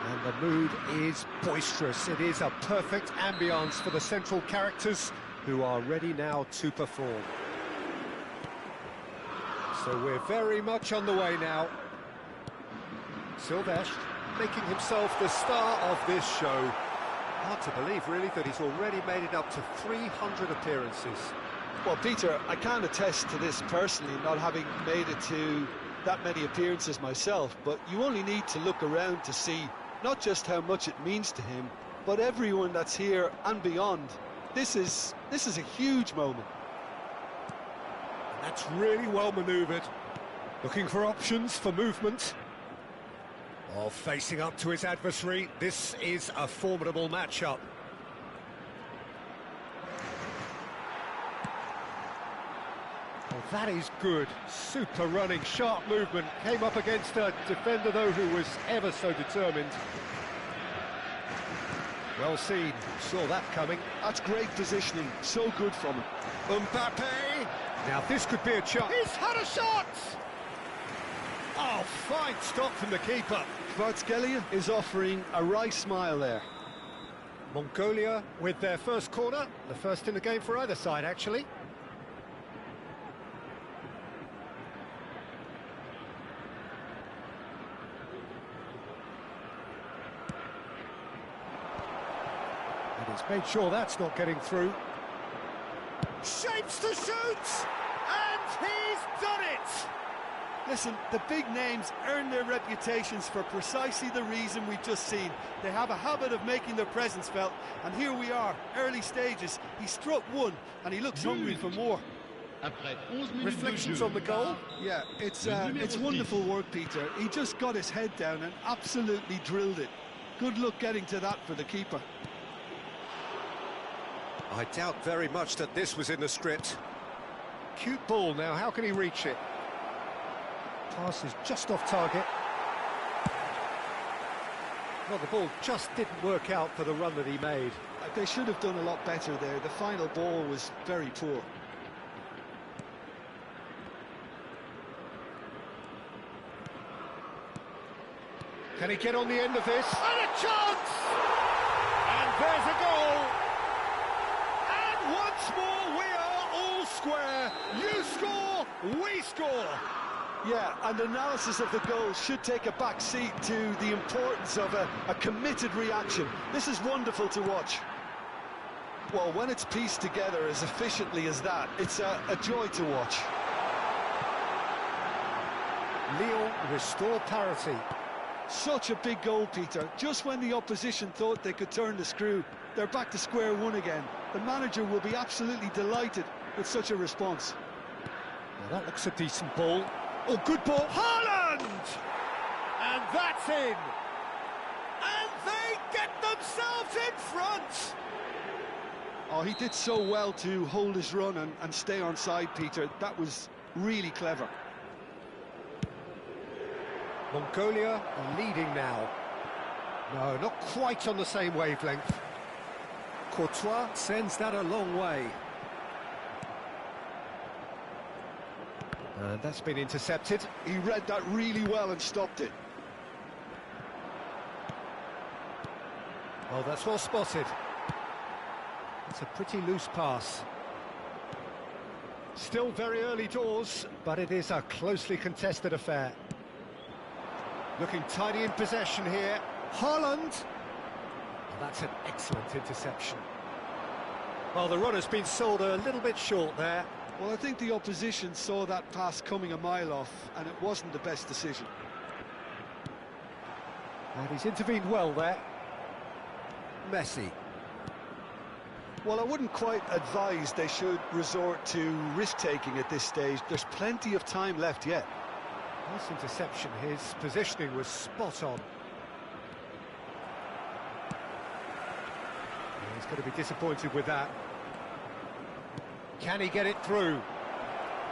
And the mood is boisterous. It is a perfect ambience for the central characters who are ready now to perform. So we're very much on the way now. Silvestre making himself the star of this show. Hard to believe, really, that he's already made it up to 300 appearances. Well, Peter, I can't attest to this personally, not having made it to that many appearances myself, but you only need to look around to see not just how much it means to him, but everyone that's here and beyond. This is a huge moment. That's really well manoeuvred. Looking for options for movement. Oh, facing up to his adversary. This is a formidable matchup. Oh, that is good. Super running, sharp movement. Came up against a defender, though, who was ever so determined. Well seen. Saw that coming. That's great positioning. So good from him. Mbappe! Now this could be a chance. He's had a shot! Oh, fine stop from the keeper. Kvaratskhelia is offering a wry smile there. Mongolia with their first corner. The first in the game for either side, actually. And he's made sure that's not getting through. Shapes to shoot! And he's done it! Listen, the big names earn their reputations for precisely the reason we've just seen. They have a habit of making their presence felt, and here we are, early stages. He struck one, and he looks hungry for more. Reflections on the goal? Yeah, it's wonderful work, Peter. He just got his head down and absolutely drilled it. Good luck getting to that for the keeper. I doubt very much that this was in the script. Cute ball now, how can he reach it? Pass is just off target. Well, the ball just didn't work out for the run that he made. They should have done a lot better there. The final ball was very poor. Can he get on the end of this? And a chance! And there's a goal! And once more we are all square. You score, we score. Yeah, and analysis of the goal should take a back seat to the importance of a committed reaction. This is wonderful to watch. Well, when it's pieced together as efficiently as that, it's a joy to watch. Lyon restore parity. Such a big goal, Peter. Just when the opposition thought they could turn the screw, they're back to square one again. The manager will be absolutely delighted with such a response. Well, that looks a decent ball. Oh, good ball. Haaland! And that's in. And they get themselves in front. Oh, he did so well to hold his run and stay on side, Peter. That was really clever. Mongolia leading now. No, not quite on the same wavelength. Courtois sends that a long way. And that's been intercepted. He read that really well and stopped it. Oh, that's well spotted. It's a pretty loose pass. Still very early doors, but it is a closely contested affair. Looking tidy in possession here. Haaland! Oh, that's an excellent interception. Well, the runner's been sold a little bit short there. Well, I think the opposition saw that pass coming a mile off, and it wasn't the best decision. And he's intervened well there. Messi. Well, I wouldn't quite advise they should resort to risk-taking at this stage. There's plenty of time left yet. Nice interception. His positioning was spot on. He's going to be disappointed with that. Can he get it through?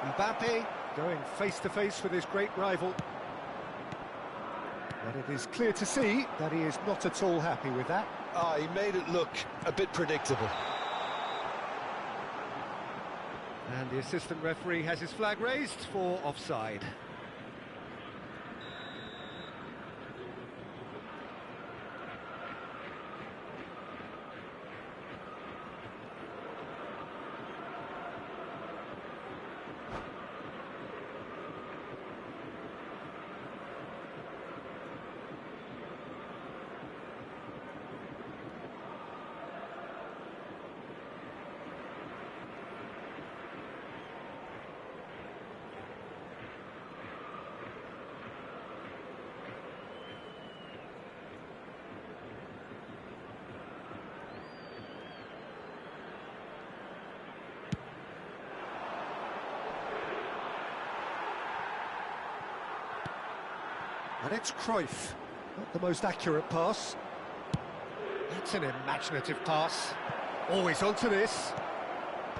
Mbappe going face-to-face with his great rival. But it is clear to see that he is not at all happy with that. Ah, he made it look a bit predictable. And the assistant referee has his flag raised for offside. And it's Cruyff. Not the most accurate pass. That's an imaginative pass. Always onto this.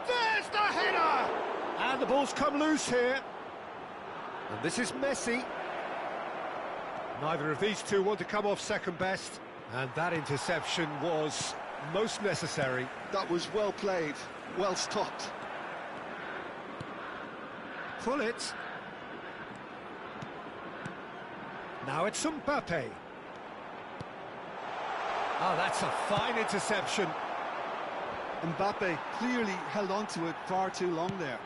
There's the header! And the ball's come loose here. And this is Messi. Neither of these two want to come off second best. And that interception was most necessary. That was well played, well stopped. Pull it. Now it's Mbappe. Oh, that's a fine interception. Mbappe clearly held on to it far too long there.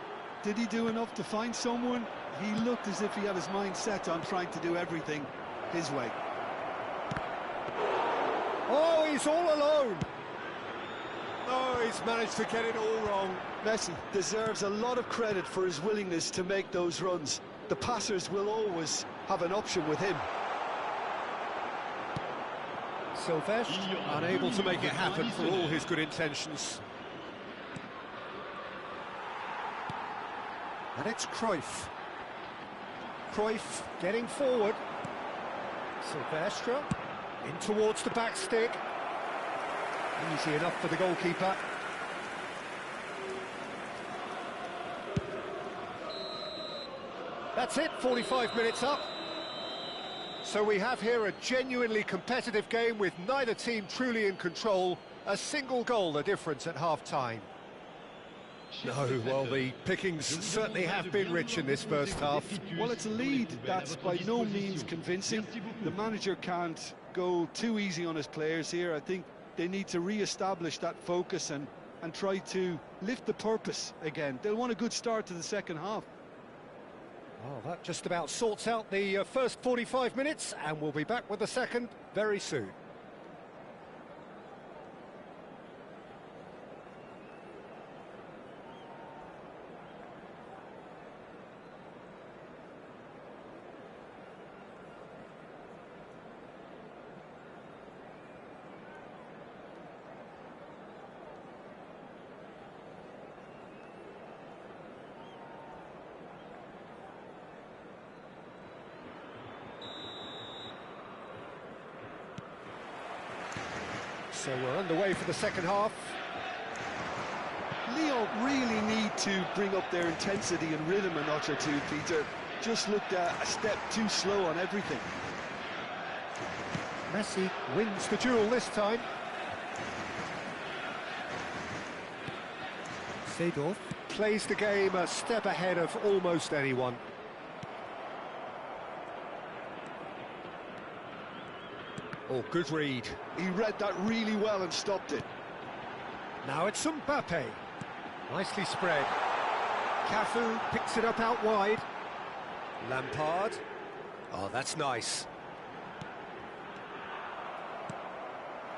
Did he do enough to find someone? He looked as if he had his mind set on trying to do everything his way. Oh, he's all alone. Oh, he's managed to get it all wrong. Messi deserves a lot of credit for his willingness to make those runs. The passers will always have an option with him. Silvestre unable to make it happen for all his good intentions. And it's Cruyff. Cruyff getting forward. Silvestre in towards the back stick. Easy enough for the goalkeeper. That's it, 45 minutes up. So we have here a genuinely competitive game with neither team truly in control. A single goal the difference at half-time. No, well, the pickings certainly have been rich in this first half. Well, it's a lead that's by no means convincing. The manager can't go too easy on his players here. I think they need to re-establish that focus and try to lift the purpose again. They'll want a good start to the second half. Oh, that just about sorts out the first 45 minutes, and we'll be back with the second very soon. So we're underway for the second half. Lyon really need to bring up their intensity and rhythm a notch or two, Peter. Just looked a step too slow on everything. Messi wins the duel this time. Seedorf plays the game a step ahead of almost anyone. Oh, good read. He read that really well and stopped it. Now it's Mbappe. Nicely spread. Cafu picks it up out wide. Lampard. Oh, that's nice.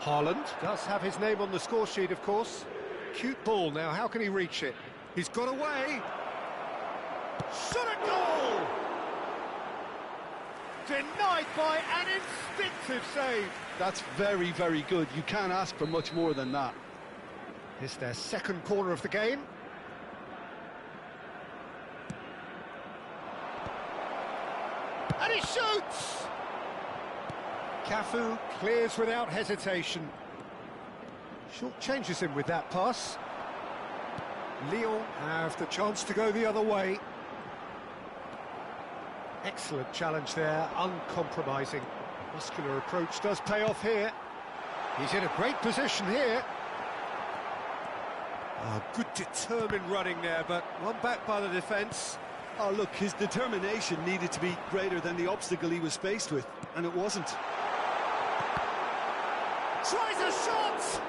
Haaland does have his name on the score sheet, of course. Cute ball. Now, how can he reach it? He's got away. Shot at goal! Denied by an instinctive save. That's very, very good. You can't ask for much more than that. It's their second corner of the game. And he shoots! Cafu clears without hesitation. Short changes him with that pass. Lyon have the chance to go the other way. Excellent challenge there, uncompromising. Muscular approach does pay off here. He's in a great position here. Oh, good determined running there, but one back by the defence. Oh, look, his determination needed to be greater than the obstacle he was faced with, and it wasn't. Tries a shot!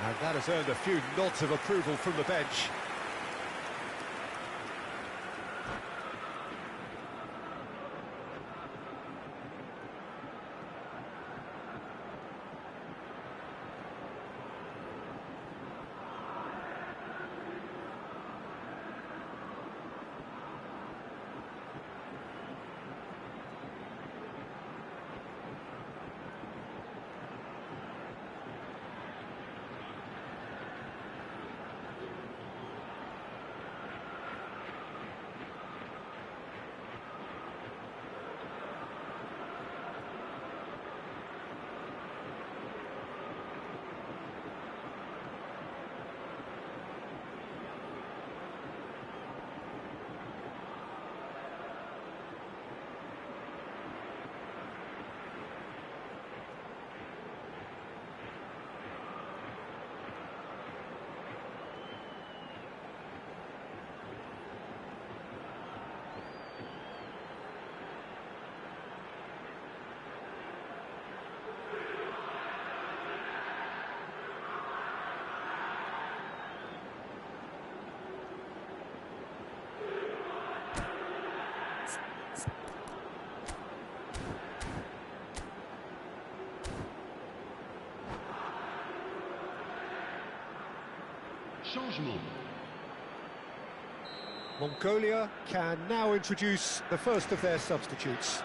And that has earned a few nods of approval from the bench. Changement. Mongolia can now introduce the first of their substitutes.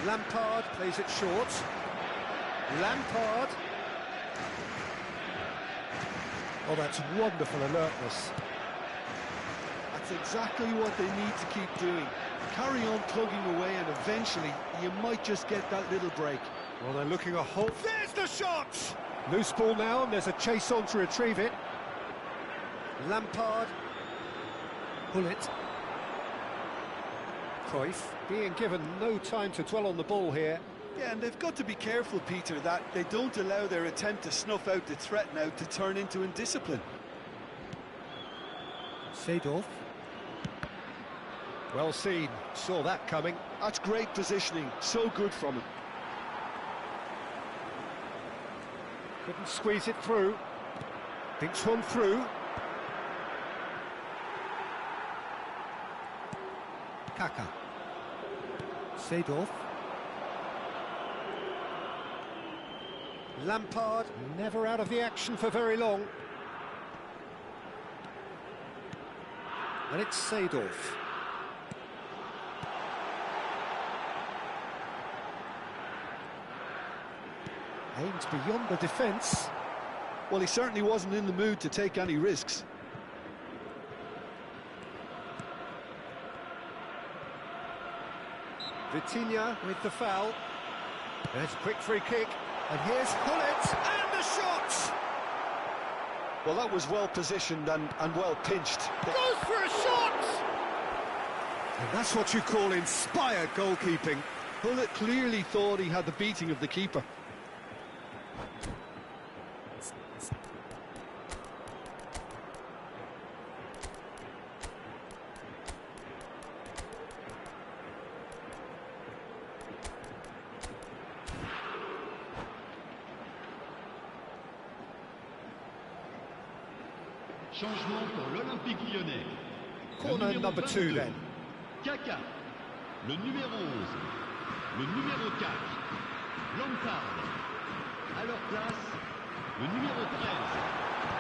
Lampard plays it short. Lampard. Oh, that's wonderful alertness. That's exactly what they need to keep doing. Carry on plugging away, and eventually you might just get that little break. Well, they're looking a hole. There's the shot! Loose ball now, and there's a chase on to retrieve it. Lampard. Pull it. Cruyff being given no time to dwell on the ball here. Yeah, and they've got to be careful, Peter, that they don't allow their attempt to snuff out the threat now to turn into indiscipline. Seedorf. Well seen, saw that coming. That's great positioning, so good from him. Couldn't squeeze it through. Thinks one through. Kaka. Seedorf. Lampard, never out of the action for very long. And it's Seedorf. Aimed beyond the defence. Well, he certainly wasn't in the mood to take any risks. Vitinha with the foul. There's a quick free kick. And here's Hullet, and the shot! Well, that was well positioned and well pinched. Goes for a shot! And that's what you call inspired goalkeeping. Hullet clearly thought he had the beating of the keeper. Changement pour l'Olympique Lyonnais. Corner number 2 then. Kaka. Le numéro 11. Le numéro 4. Lampard. À leur place, le numéro 13.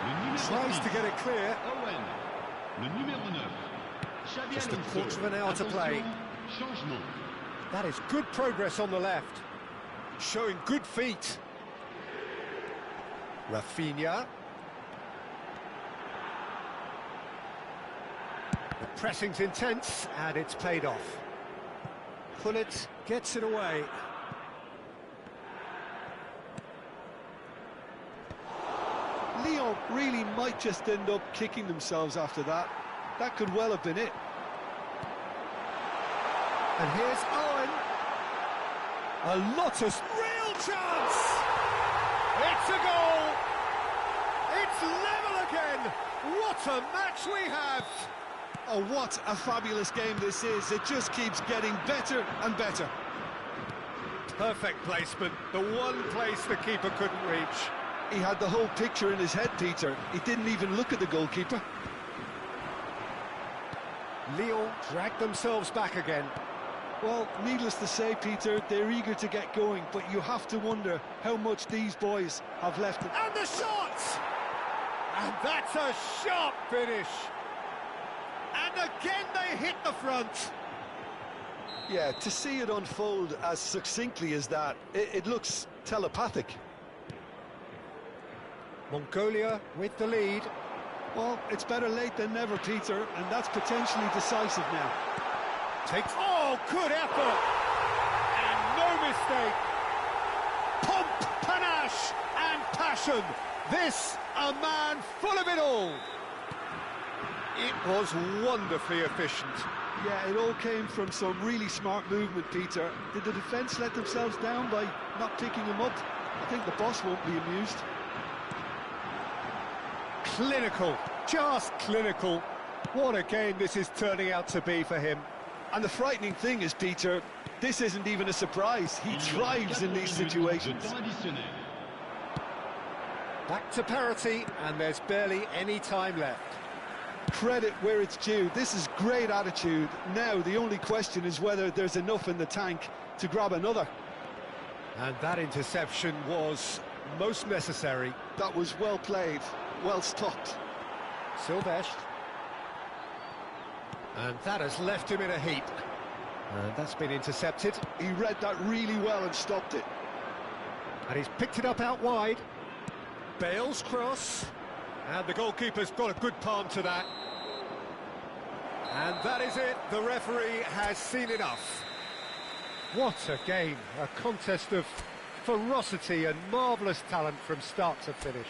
Le numéro Tries 10. to get it clear. Owen. Le numéro 9. Xabi Just a Alonso. quarter of an hour to play. Attention, changement. That is good progress on the left. Showing good feet. Rafinha. The pressing's intense, and it's paid off. Hullet gets it away. Lyon really might just end up kicking themselves after that. That could well have been it. And here's Owen. A Lotus real chance! It's a goal! It's level again! What a match we have! Oh, what a fabulous game this is. It just keeps getting better and better. Perfect placement, the one place the keeper couldn't reach. He had the whole picture in his head, Peter. He didn't even look at the goalkeeper. Lyon dragged themselves back again. Well, needless to say, Peter, they're eager to get going, but you have to wonder how much these boys have left. And the shot! And that's a sharp finish. And again they hit the front. Yeah, to see it unfold as succinctly as that, it looks telepathic. Mongolia with the lead. Well, it's better late than never, Peter, and that's potentially decisive now. Takes... Oh, good effort! And no mistake. Pomp, panache and passion. This, a man full of it all. It was wonderfully efficient. Yeah, it all came from some really smart movement, Peter. Did the defence let themselves down by not picking him up? I think the boss won't be amused. Clinical, just clinical. What a game this is turning out to be for him. And the frightening thing is, Peter, this isn't even a surprise. He thrives in these situations. Back to parity, and there's barely any time left. Credit where it's due. This is great attitude. Now, the only question is whether there's enough in the tank to grab another. And that interception was most necessary. That was well played, well stopped. Silvestre. And that has left him in a heap. And that's been intercepted. He read that really well and stopped it. And he's picked it up out wide. Bale's cross. And the goalkeeper's got a good palm to that. And that is it. The referee has seen enough. What a game. A contest of ferocity and marvellous talent from start to finish.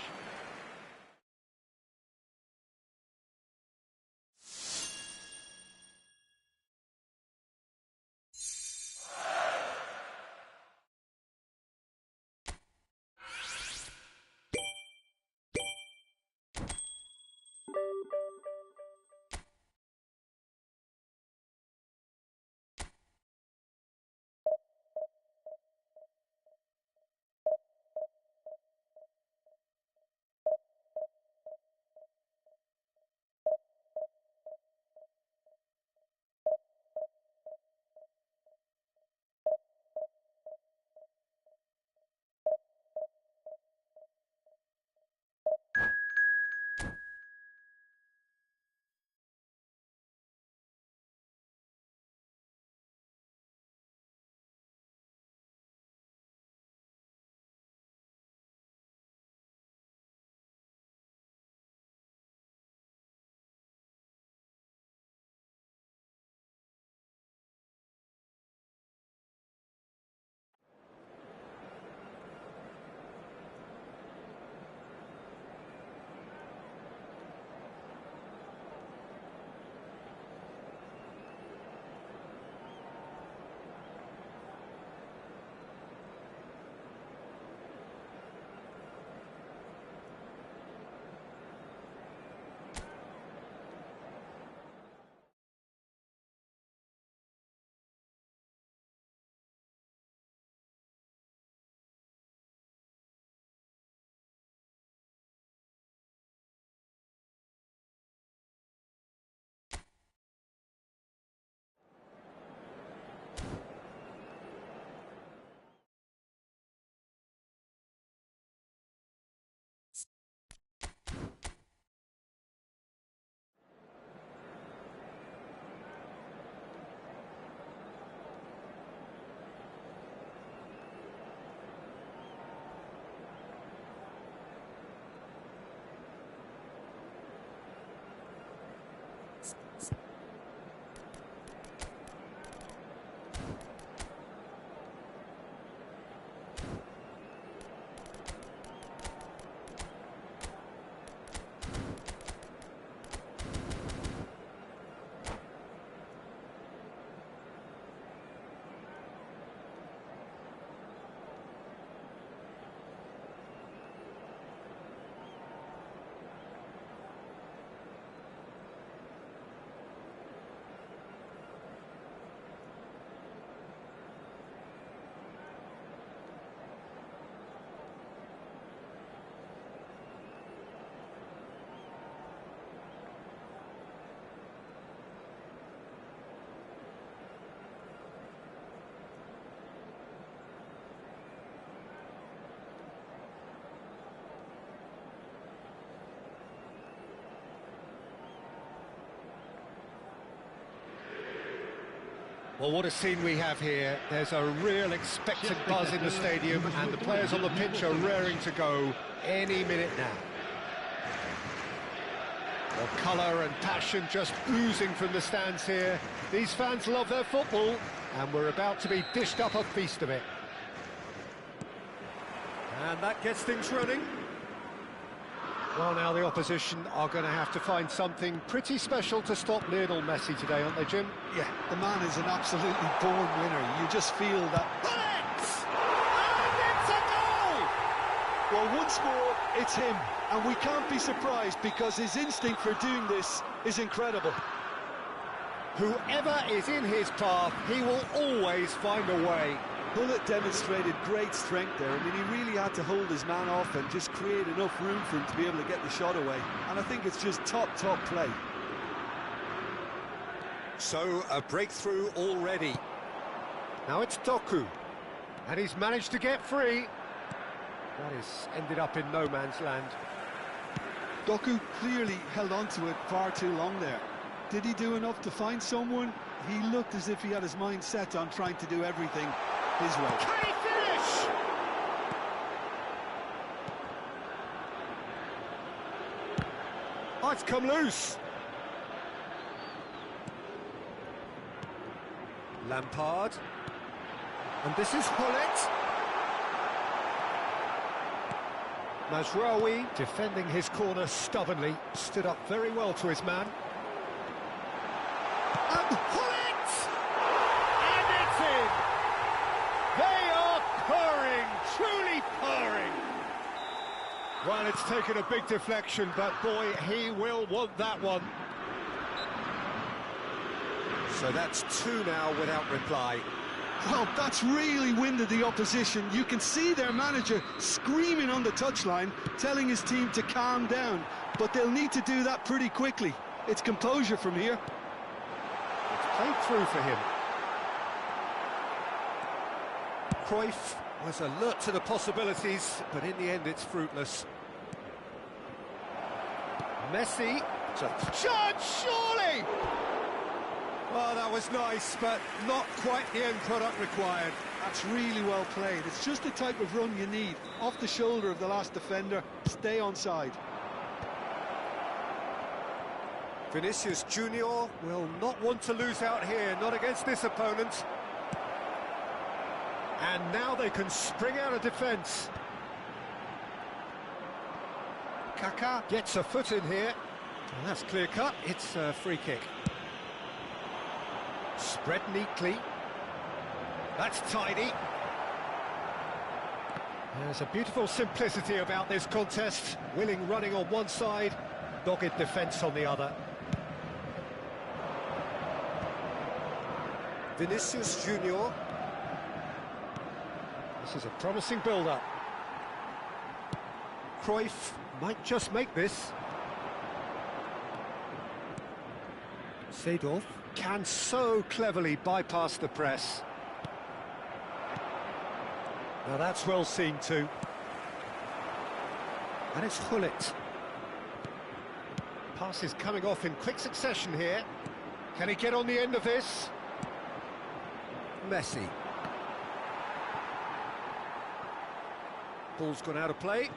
Well, what a scene we have here. There's a real expectant buzz in the stadium, and the players on the pitch are raring to go any minute now. Well, colour and passion just oozing from the stands here. These fans love their football, and we're about to be dished up a feast of it. And that gets things running. Well, now the opposition are going to have to find something pretty special to stop Lionel Messi today, aren't they, Jim? Yeah, the man is an absolutely born winner. You just feel that... And it's a goal! Well, once more, it's him. And we can't be surprised because his instinct for doing this is incredible. Whoever is in his path, he will always find a way. Bullet demonstrated great strength there. I mean, he really had to hold his man off and just create enough room for him to be able to get the shot away. And I think it's just top play. So, a breakthrough already. Now it's Doku. And he's managed to get free. That has ended up in no man's land. Doku clearly held on to it far too long there. Did he do enough to find someone? He looked as if he had his mind set on trying to do everything his way. Can he finish? Oh, it's come loose. Lampard. And this is Hullet. Mazraoui, defending his corner stubbornly, stood up very well to his man. And Hullet! And it's in! They are purring, truly purring. Well, it's taken a big deflection, but boy, he will want that one. So that's two now without reply. Well, that's really winded the opposition. You can see their manager screaming on the touchline, telling his team to calm down. But they'll need to do that pretty quickly. It's composure from here. It's played through for him. Cruyff was alert to the possibilities, but in the end it's fruitless. Messi, Judge, surely! Well, that was nice, but not quite the end product required. That's really well played. It's just the type of run you need. Off the shoulder of the last defender, stay onside. Vinicius Junior will not want to lose out here, not against this opponent. And now they can spring out of defence. Kaká gets a foot in here. And that's clear cut, it's a free kick. Spread neatly. That's tidy. There's a beautiful simplicity about this contest. Willing running on one side, dogged defence on the other. Vinicius Junior. This is a promising build-up. Cruyff might just make this. Seedorf can so cleverly bypass the press. Now that's well seen too. And it's Hullet. Pass is coming off in quick succession here. Can he get on the end of this? Messi. Ball's gone out of play.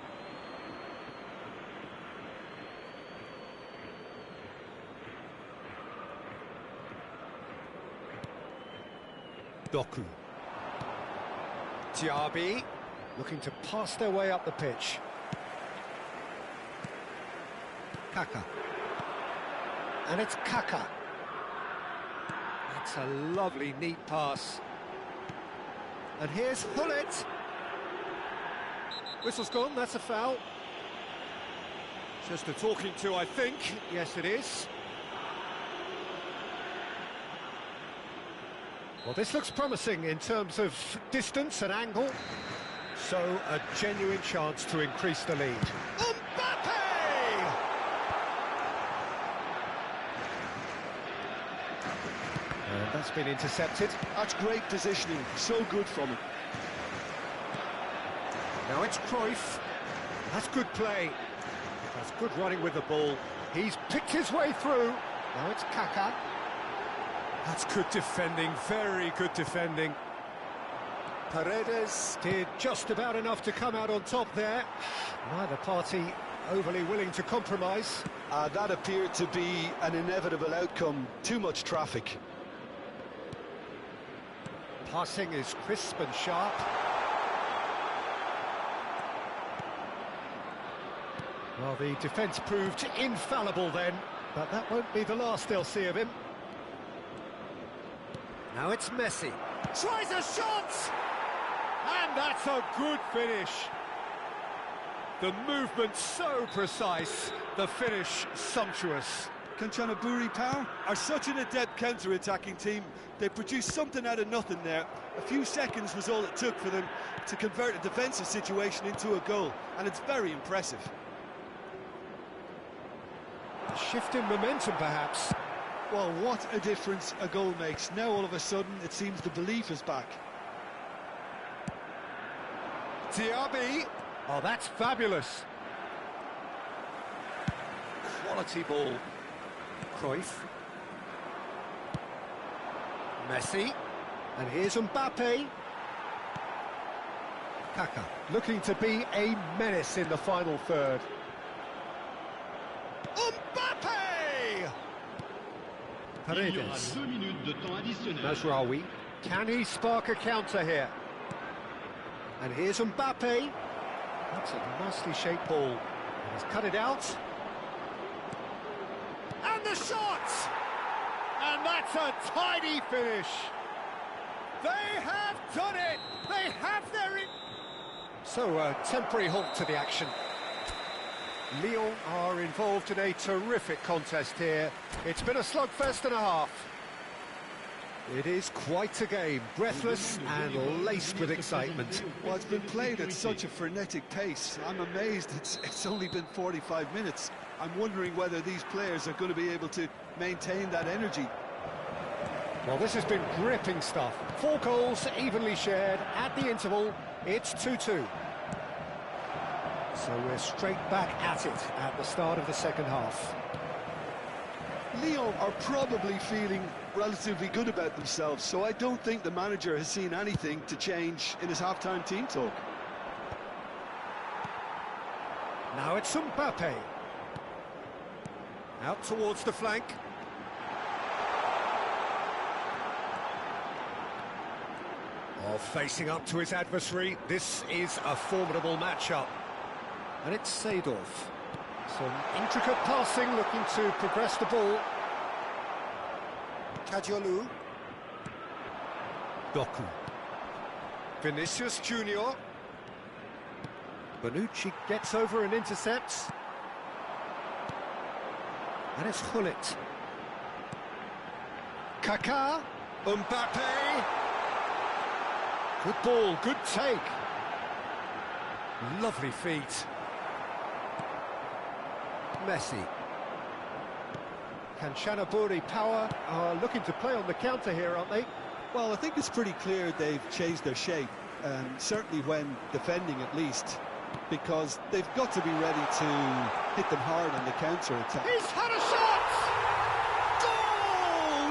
Doku. Diaby looking to pass their way up the pitch. Kaká. And it's Kaká. That's a lovely, neat pass. And here's Hullet. Whistle's gone, that's a foul. Just a talking to, I think. Yes, it is. Well, this looks promising in terms of distance and angle. So, a genuine chance to increase the lead. Mbappe! And that's been intercepted. That's great positioning, so good from him. Now it's Cruyff. That's good play. That's good running with the ball. He's picked his way through. Now it's Kaká. That's good defending, very good defending. Paredes did just about enough to come out on top there. Neither party overly willing to compromise. That appeared to be an inevitable outcome. Too much traffic. Passing is crisp and sharp. Well, the defence proved infallible then, but that won't be the last they'll see of him. Now it's Messi. Tries a shot! And that's a good finish. The movement so precise, the finish sumptuous. Kanchanaburi Power are such an adept counter-attacking team. They produced something out of nothing there. A few seconds was all it took for them to convert a defensive situation into a goal, and it's very impressive. A shift in momentum, perhaps. Well, what a difference a goal makes. Now, all of a sudden, it seems the belief is back. Diaby. Oh, that's fabulous. Quality ball. Cruyff. Messi. And here's Mbappe. Kaka, looking to be a menace in the final third. Mbappe! Il y aura Paredes. 2 minutes de temps additionnel. Mazraoui. Can he spark a counter here? And here's Mbappe. That's a nicely shaped ball. And he's cut it out. And the shot! And that's a tidy finish. They have done it! They have their... So, a temporary halt to the action. Lyon are involved in a terrific contest here. It's been a slugfest and a half. It is quite a game, breathless and laced with excitement. Well, it's been played at such a frenetic pace. I'm amazed it's only been 45 minutes. I'm wondering whether these players are going to be able to maintain that energy. Well, this has been gripping stuff. 4 goals evenly shared at the interval. It's 2-2. So we're straight back at it at the start of the second half. Lyon are probably feeling relatively good about themselves, so I don't think the manager has seen anything to change in his half-time team talk. Now it's Mbappe. Out towards the flank. Oh, facing up to his adversary. This is a formidable matchup. And it's Seedorf. Some intricate passing, looking to progress the ball. Kadiolu. Doku. Vinicius Junior. Bonucci gets over and intercepts. And it's Hullet. Kaká. Mbappe. Good ball, good take. Lovely feet. Messi. Kanchanaburi Power are looking to play on the counter here, aren't they? Well, I think it's pretty clear they've changed their shape, certainly when defending at least, because they've got to be ready to hit them hard on the counter-attack. He's had a shot! Goal!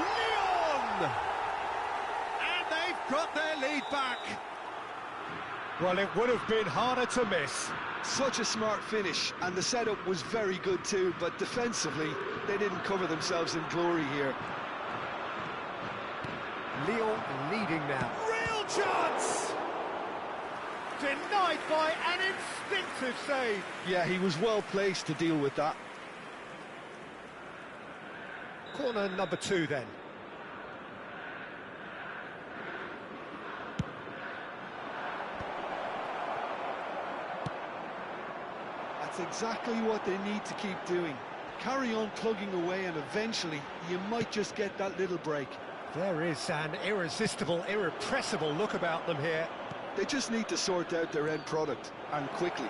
Lyon! And they've got their lead back. Well, it would have been harder to miss. Such a smart finish, and the setup was very good too, but defensively, they didn't cover themselves in glory here. Lyon leading now. Real chance! Denied by an instinctive save. Yeah, he was well placed to deal with that. Corner number 2 then. That's exactly what they need to keep doing. Carry on plugging away, and eventually you might just get that little break. There is an irresistible, irrepressible look about them here. They just need to sort out their end product, and quickly.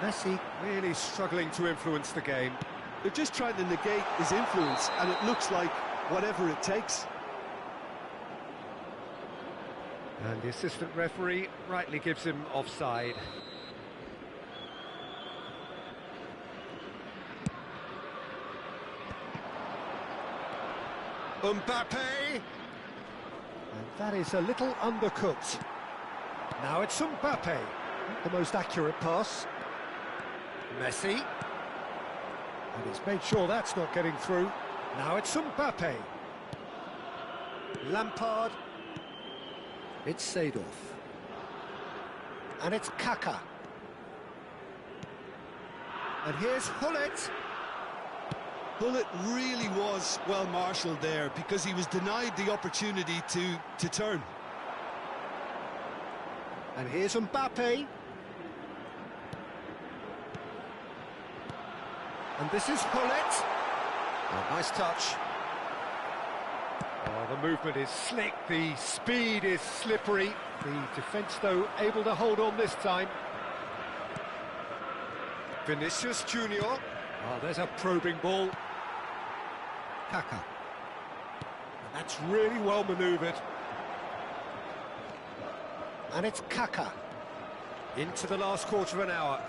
Messi really struggling to influence the game. They're just trying to negate his influence, and it looks like whatever it takes. And the assistant referee rightly gives him offside. Mbappe! And that is a little undercooked. Now it's Mbappe. The most accurate pass. Messi. And he's made sure that's not getting through. Now it's Mbappe. Lampard. It's Seedorf. And it's Kaka. And here's Hullet. Hullet really was well marshalled there because he was denied the opportunity to turn. And here's Mbappe. And this is Hullet. Oh, nice touch. Oh, the movement is slick, the speed is slippery. The defence, though, able to hold on this time. Vinicius Junior. Oh, there's a probing ball. Kaka. And that's really well manoeuvred. And it's Kaka. Into the last quarter of an hour.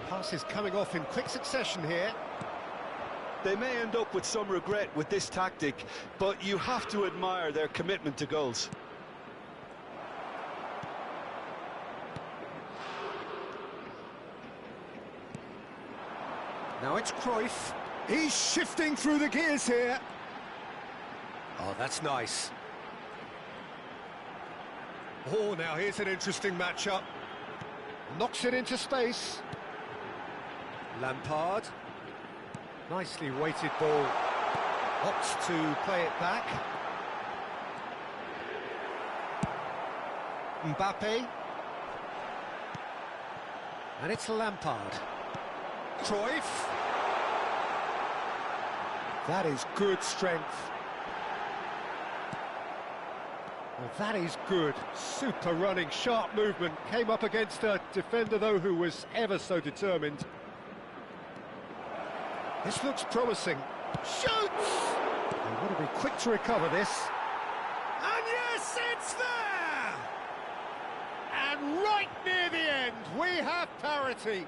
Passes coming off in quick succession here. They may end up with some regret with this tactic, but you have to admire their commitment to goals. Now it's Cruyff. He's shifting through the gears here. Oh, that's nice. Oh, now here's an interesting matchup. Knocks it into space. Lampard. Nicely weighted ball. Opts to play it back. Mbappe. And it's Lampard. Cruyff. That is good strength. Well, that is good. Super running, sharp movement. Came up against a defender, though, who was ever so determined. This looks promising. Shoots! They want to be quick to recover this. And yes, it's there! And right near the end, we have parity.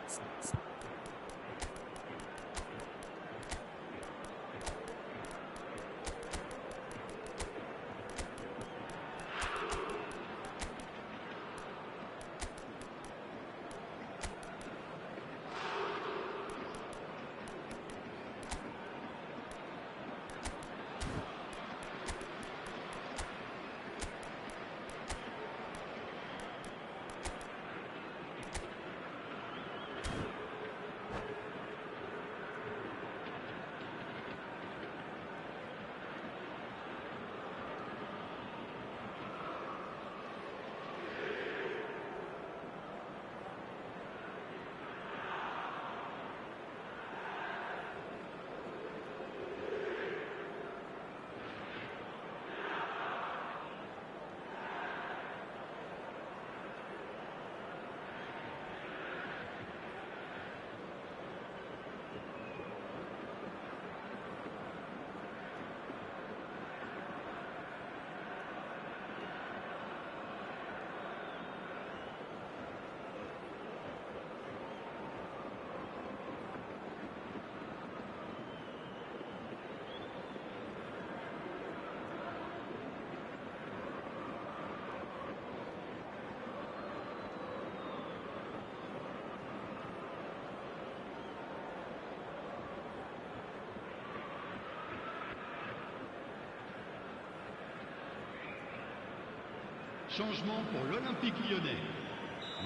Changement pour l'Olympique Lyonnais.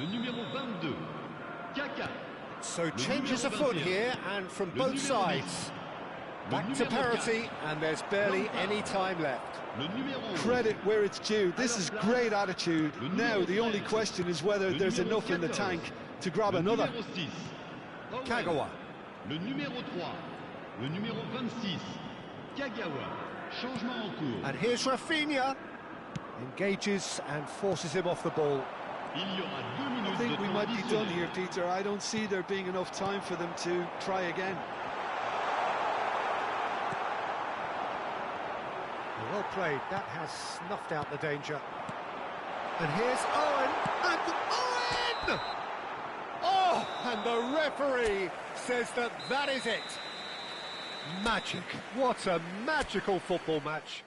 Le numéro 22, Kaka. So changes afoot here, and from both sides. Back to parity, and there's barely any time left. Credit where it's due. This is great attitude. Now the only question is whether there's enough in the tank to grab another. Kagawa. Le numéro 3, le numéro 26, Kagawa. Changement en cours. And here's Rafinha. Engages and forces him off the ball. I think we might be done here, Peter. I don't see there being enough time for them to try again. Well played. That has snuffed out the danger. And here's Owen. And Owen! Oh, and the referee says that is it. Magic. What a magical football match.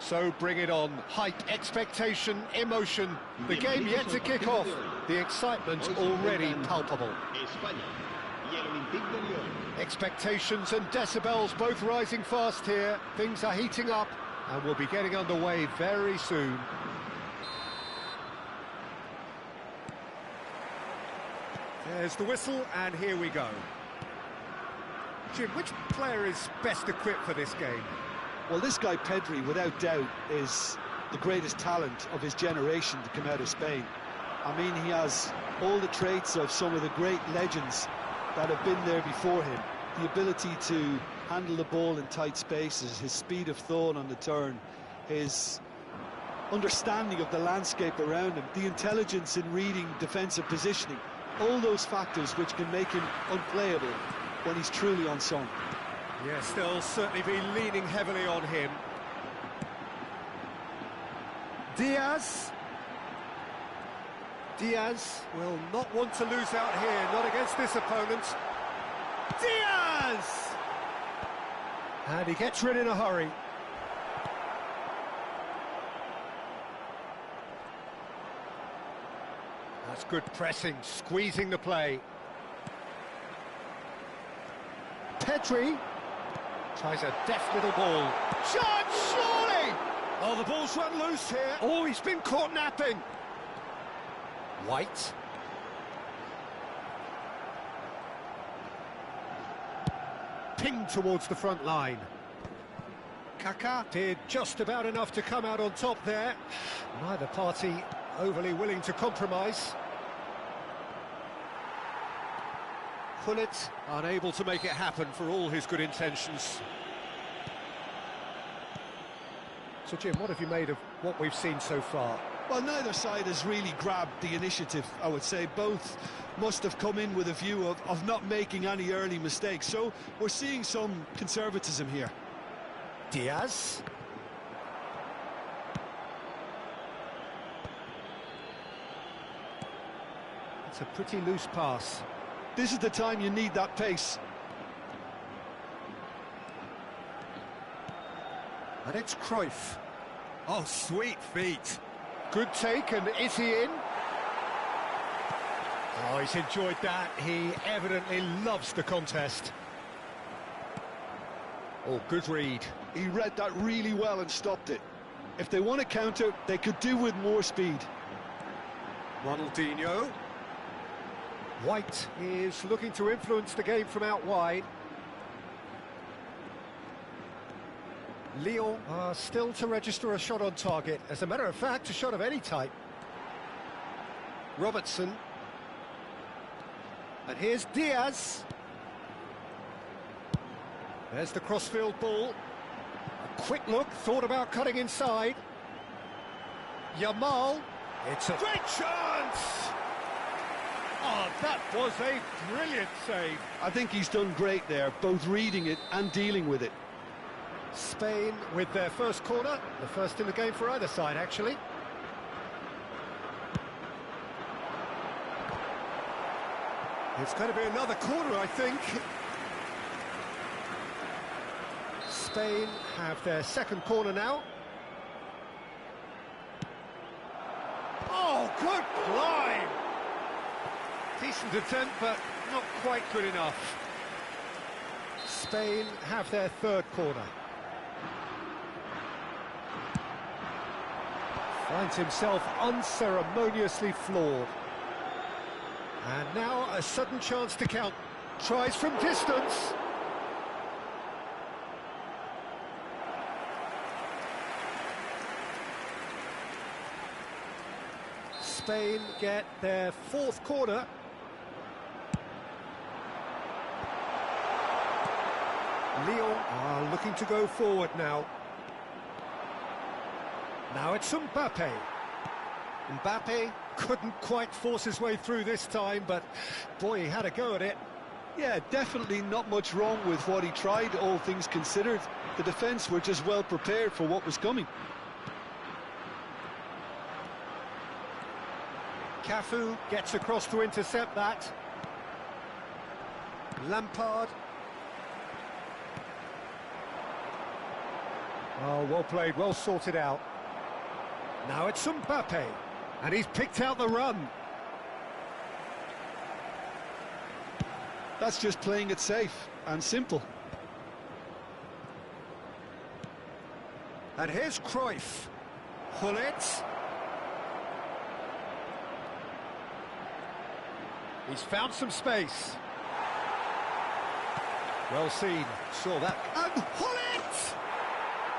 So bring it on. Hype, expectation, emotion. The game yet to kick off. The excitement already palpable. Expectations and decibels both rising fast here. Things are heating up and we'll be getting underway very soon. There's the whistle and here we go. Jim, which player is best equipped for this game? Well, this guy Pedri, without doubt, is the greatest talent of his generation to come out of Spain. I mean, he has all the traits of some of the great legends that have been there before him. The ability to handle the ball in tight spaces, his speed of thought on the turn, his understanding of the landscape around him, the intelligence in reading defensive positioning, all those factors which can make him unplayable when he's truly on song. Yes, they'll certainly be leaning heavily on him. Diaz will not want to lose out here, not against this opponent. Diaz! And he gets rid in a hurry. That's good pressing, squeezing the play. Pedri tries a deft little ball. Shot, surely! Oh, the ball's run loose here. Oh, he's been caught napping. White. Pinged towards the front line. Kaká did just about enough to come out on top there. Neither party overly willing to compromise. Pullet unable to make it happen for all his good intentions. So Jim, what have you made of what we've seen so far? Well, neither side has really grabbed the initiative, I would say. Both must have come in with a view of not making any early mistakes. So we're seeing some conservatism here. Diaz. It's a pretty loose pass. This is the time you need that pace. And it's Cruyff. Oh, sweet feet. Good take, and is he in? Oh, he's enjoyed that. He evidently loves the contest. Oh, good read. He read that really well and stopped it. If they want to counter, they could do with more speed. Ronaldinho. White is looking to influence the game from out wide. Lyon are still to register a shot on target. As a matter of fact, a shot of any type. Robertson. And here's Diaz. There's the crossfield ball. A quick look, thought about cutting inside. Yamal. It's a great chance! Oh, that was a brilliant save. I think he's done great there, both reading it and dealing with it. Spain with their first corner, the first in the game for either side, actually. It's going to be another corner, I think. Spain have their second corner now. Oh, good climb! Decent attempt, but not quite good enough. Spain have their third corner. Finds himself unceremoniously floored. And now a sudden chance to count. Tries from distance. Spain get their fourth corner. Lyon are looking to go forward now. Now it's Mbappe. Mbappe couldn't quite force his way through this time, but boy, he had a go at it. Yeah, definitely not much wrong with what he tried, all things considered. The defence were just well prepared for what was coming. Cafu gets across to intercept that. Lampard. Oh, well played, well sorted out. Now it's Mbappe, and he's picked out the run. That's just playing it safe and simple. And here's Cruyff. Hullet. He's found some space. Well seen, saw that. And Hullet!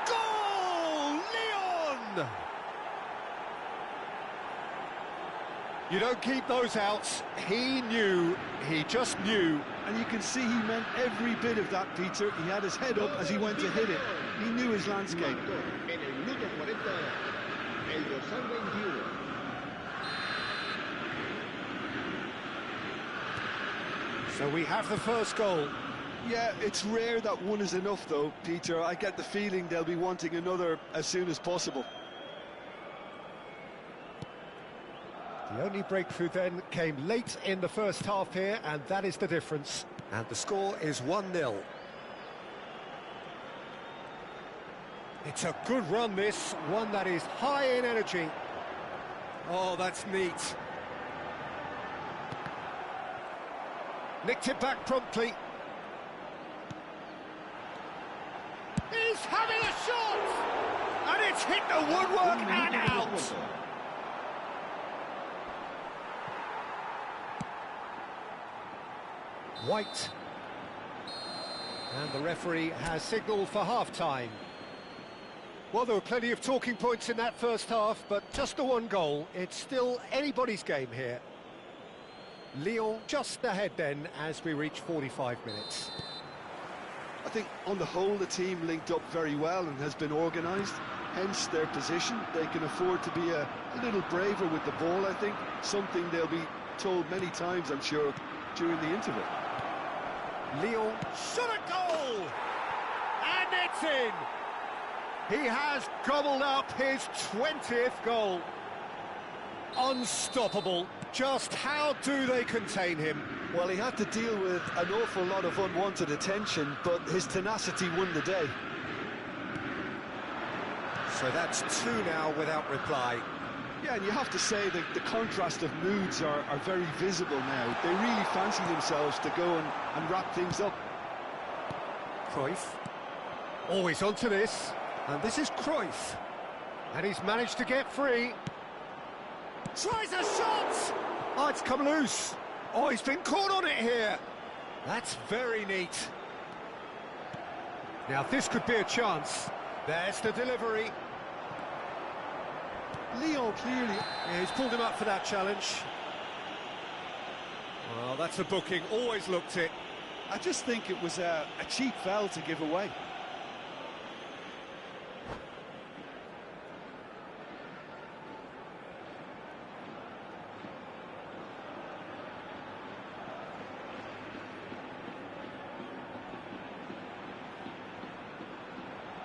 Goal! Lyon! You don't keep those outs. He knew, he just knew. And you can see he meant every bit of that, Peter. He had his head up as he went to hit it. He knew his landscape. En el minuto 40, el dorsal 21. So we have the first goal. Yeah, it's rare that one is enough, though, Peter. I get the feeling they'll be wanting another as soon as possible. The only breakthrough then came late in the first half here, and that is the difference. And the score is 1-0. It's a good run, this, one that is high in energy. Oh, that's neat. Nicked it back promptly. He's having a shot! And it's hit the woodwork and out! White. And the referee has signalled for half-time. Well, there were plenty of talking points in that first half, but just the one goal. It's still anybody's game here. Lyon just ahead then as we reach 45 minutes. I think on the whole the team linked up very well and has been organised, hence their position. They can afford to be a little braver with the ball, I think, something they'll be told many times, I'm sure, during the interval. Lyon shot a goal! And it's in! He has gobbled up his 20th goal. Unstoppable. Just how do they contain him? Well, he had to deal with an awful lot of unwanted attention, but his tenacity won the day. So that's two now without reply. Yeah, and you have to say that the contrast of moods are very visible now. They really fancy themselves to go and wrap things up. Cruyff. Always onto this. And this is Cruyff. And he's managed to get free. Tries a shot! Oh, it's come loose. Oh, he's been caught on it here. That's very neat. Now, this could be a chance. There's the delivery. Lyon clearly... Yeah, he's pulled him up for that challenge. Well, that's a booking. Always looked it. I just think it was a cheap foul to give away.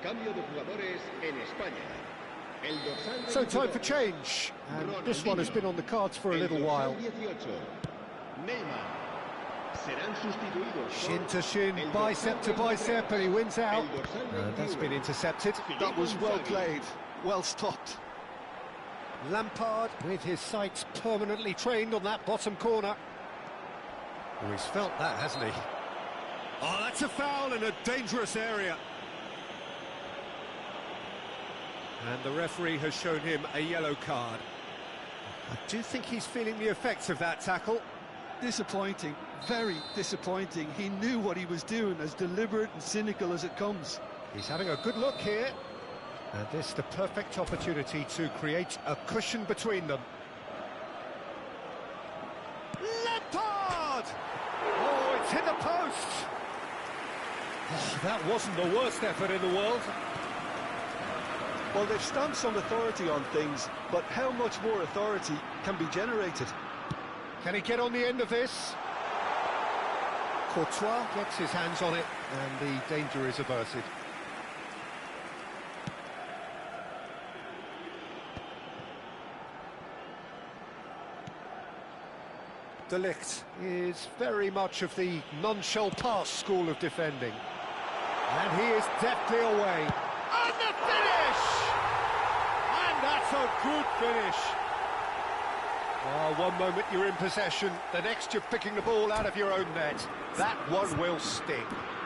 Cambio de jugadores en España. El dorsal So time 22, for change. And this Ronaldinho. one has been on the cards for a El little dorsal while. 18, Neymar. Serán sustituidos por Shin to shin, el bicep dorsal to 23, bicep, and he wins out. el dorsal And that's 21, been intercepted. That was well played, well stopped. Lampard with his sights permanently trained on that bottom corner. Oh, he's felt that, hasn't he? Oh, that's a foul in a dangerous area. And the referee has shown him a yellow card. I do think he's feeling the effects of that tackle. Disappointing, very disappointing. He knew what he was doing, as deliberate and cynical as it comes. He's having a good look here. And this the perfect opportunity to create a cushion between them. Lampard! Oh, it's hit the post! Oh, that wasn't the worst effort in the world. Well, they've stamped some authority on things, but how much more authority can be generated? Can he get on the end of this? Courtois gets his hands on it, and the danger is averted. De Ligt is very much of the none-shall-pass school of defending. And he is deftly away. And the finish! And that's a good finish. Oh, one moment you're in possession, the next you're picking the ball out of your own net. That one will sting.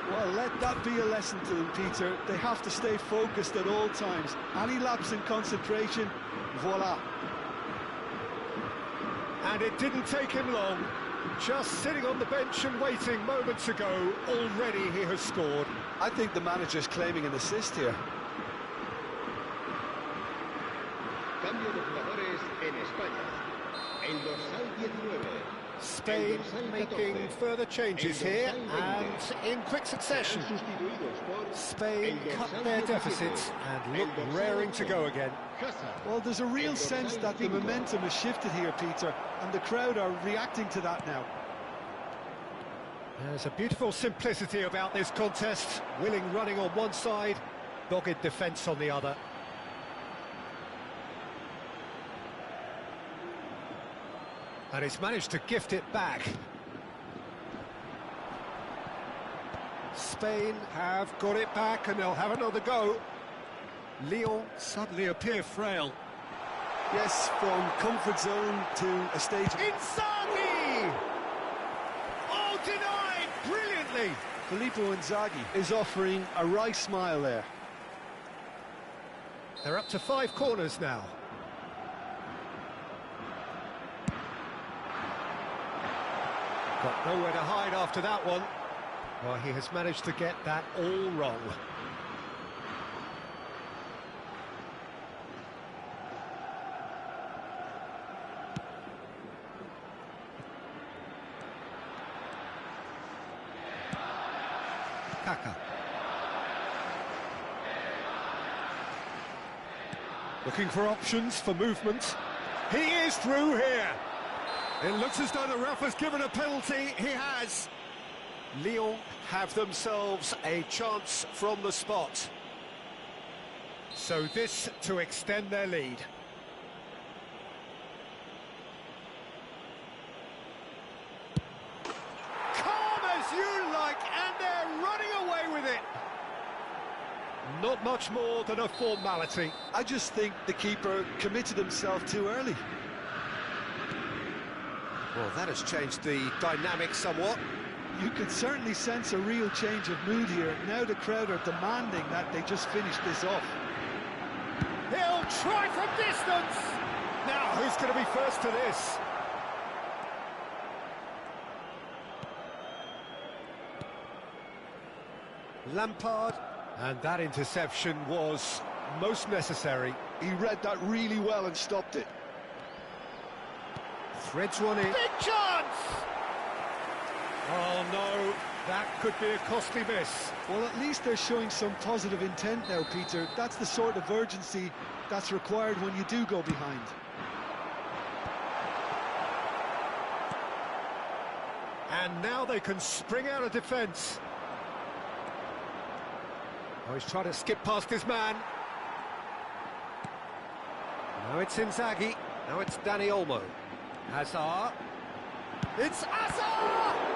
Well, let that be a lesson to them, Peter. They have to stay focused at all times. Any lapse in concentration, voila. And it didn't take him long. Just sitting on the bench and waiting moments ago, already he has scored. I think the manager's claiming an assist here. Cambio de jugadores en España. El dorsal 19. Spain making further changes here, and in quick succession. Spain cut their deficits and look raring to go again. Well, there's a real sense that the momentum has shifted here, Peter, and the crowd are reacting to that now. There's a beautiful simplicity about this contest. Willing running on one side, dogged defence on the other. And he's managed to gift it back. Spain have got it back and they'll have another go. Lyon suddenly appear frail. Yes, from comfort zone to a stage... Inzaghi! Oh, denied brilliantly! Filippo Inzaghi is offering a right smile there. They're up to 5 corners now. Got nowhere to hide after that one. Well, he has managed to get that all wrong. Kaka. Looking for options for movement. He is through here. It looks as though the ref has given a penalty. He has. Lyon have themselves a chance from the spot. So this to extend their lead. Calm as you like, and they're running away with it. Not much more than a formality. I just think the keeper committed himself too early. Well, that has changed the dynamic somewhat. You can certainly sense a real change of mood here. Now the crowd are demanding that they just finish this off. He'll try from distance! Now, who's going to be first to this? Lampard, and that interception was most necessary. He read that really well and stopped it. Threads one in. Big chance! Oh no, that could be a costly miss. Well, at least they're showing some positive intent now, Peter. That's the sort of urgency that's required when you do go behind. And now they can spring out of defence. Oh, he's trying to skip past his man. Now it's Inzaghi. Now it's Dani Olmo. Hazard. It's Hazard!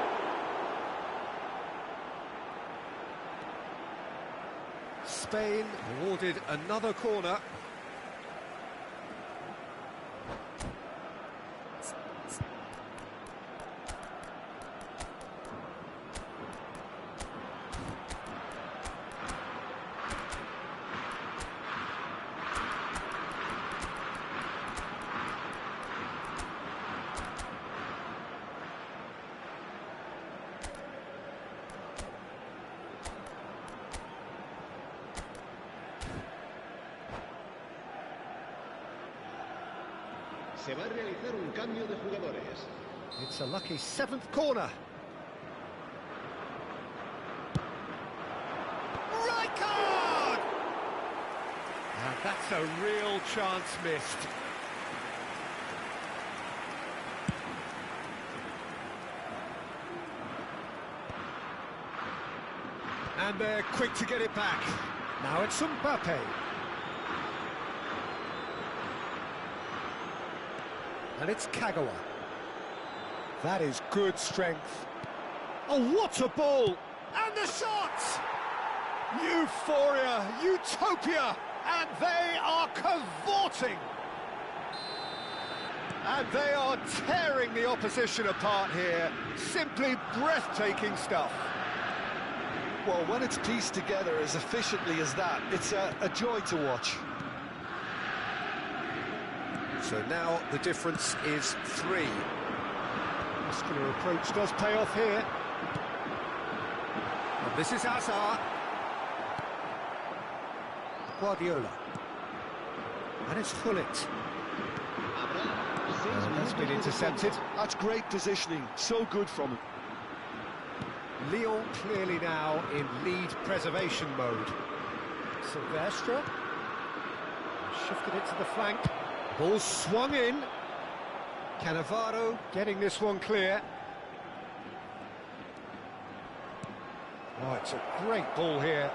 Spain awarded another corner. Se va a realizar un cambio de jugadores. It's a lucky seventh corner. Right card! And that's a real chance missed. And they're quick to get it back. Now it's Mbappe. And it's Kagawa. That is good strength. Oh, what a ball! And the shot! Euphoria, utopia, and they are cavorting. And they are tearing the opposition apart here. Simply breathtaking stuff. Well, when it's pieced together as efficiently as that, it's a joy to watch. So now the difference is 3. Muscular approach does pay off here. And this is Hazard. Guardiola. And it's Hullet. And that's been intercepted. That's great positioning. So good from him. Lyon clearly now in lead preservation mode. Silvestre. Shifted it to the flank. Ball swung in. Cannavaro getting this one clear. Oh, it's a great ball here.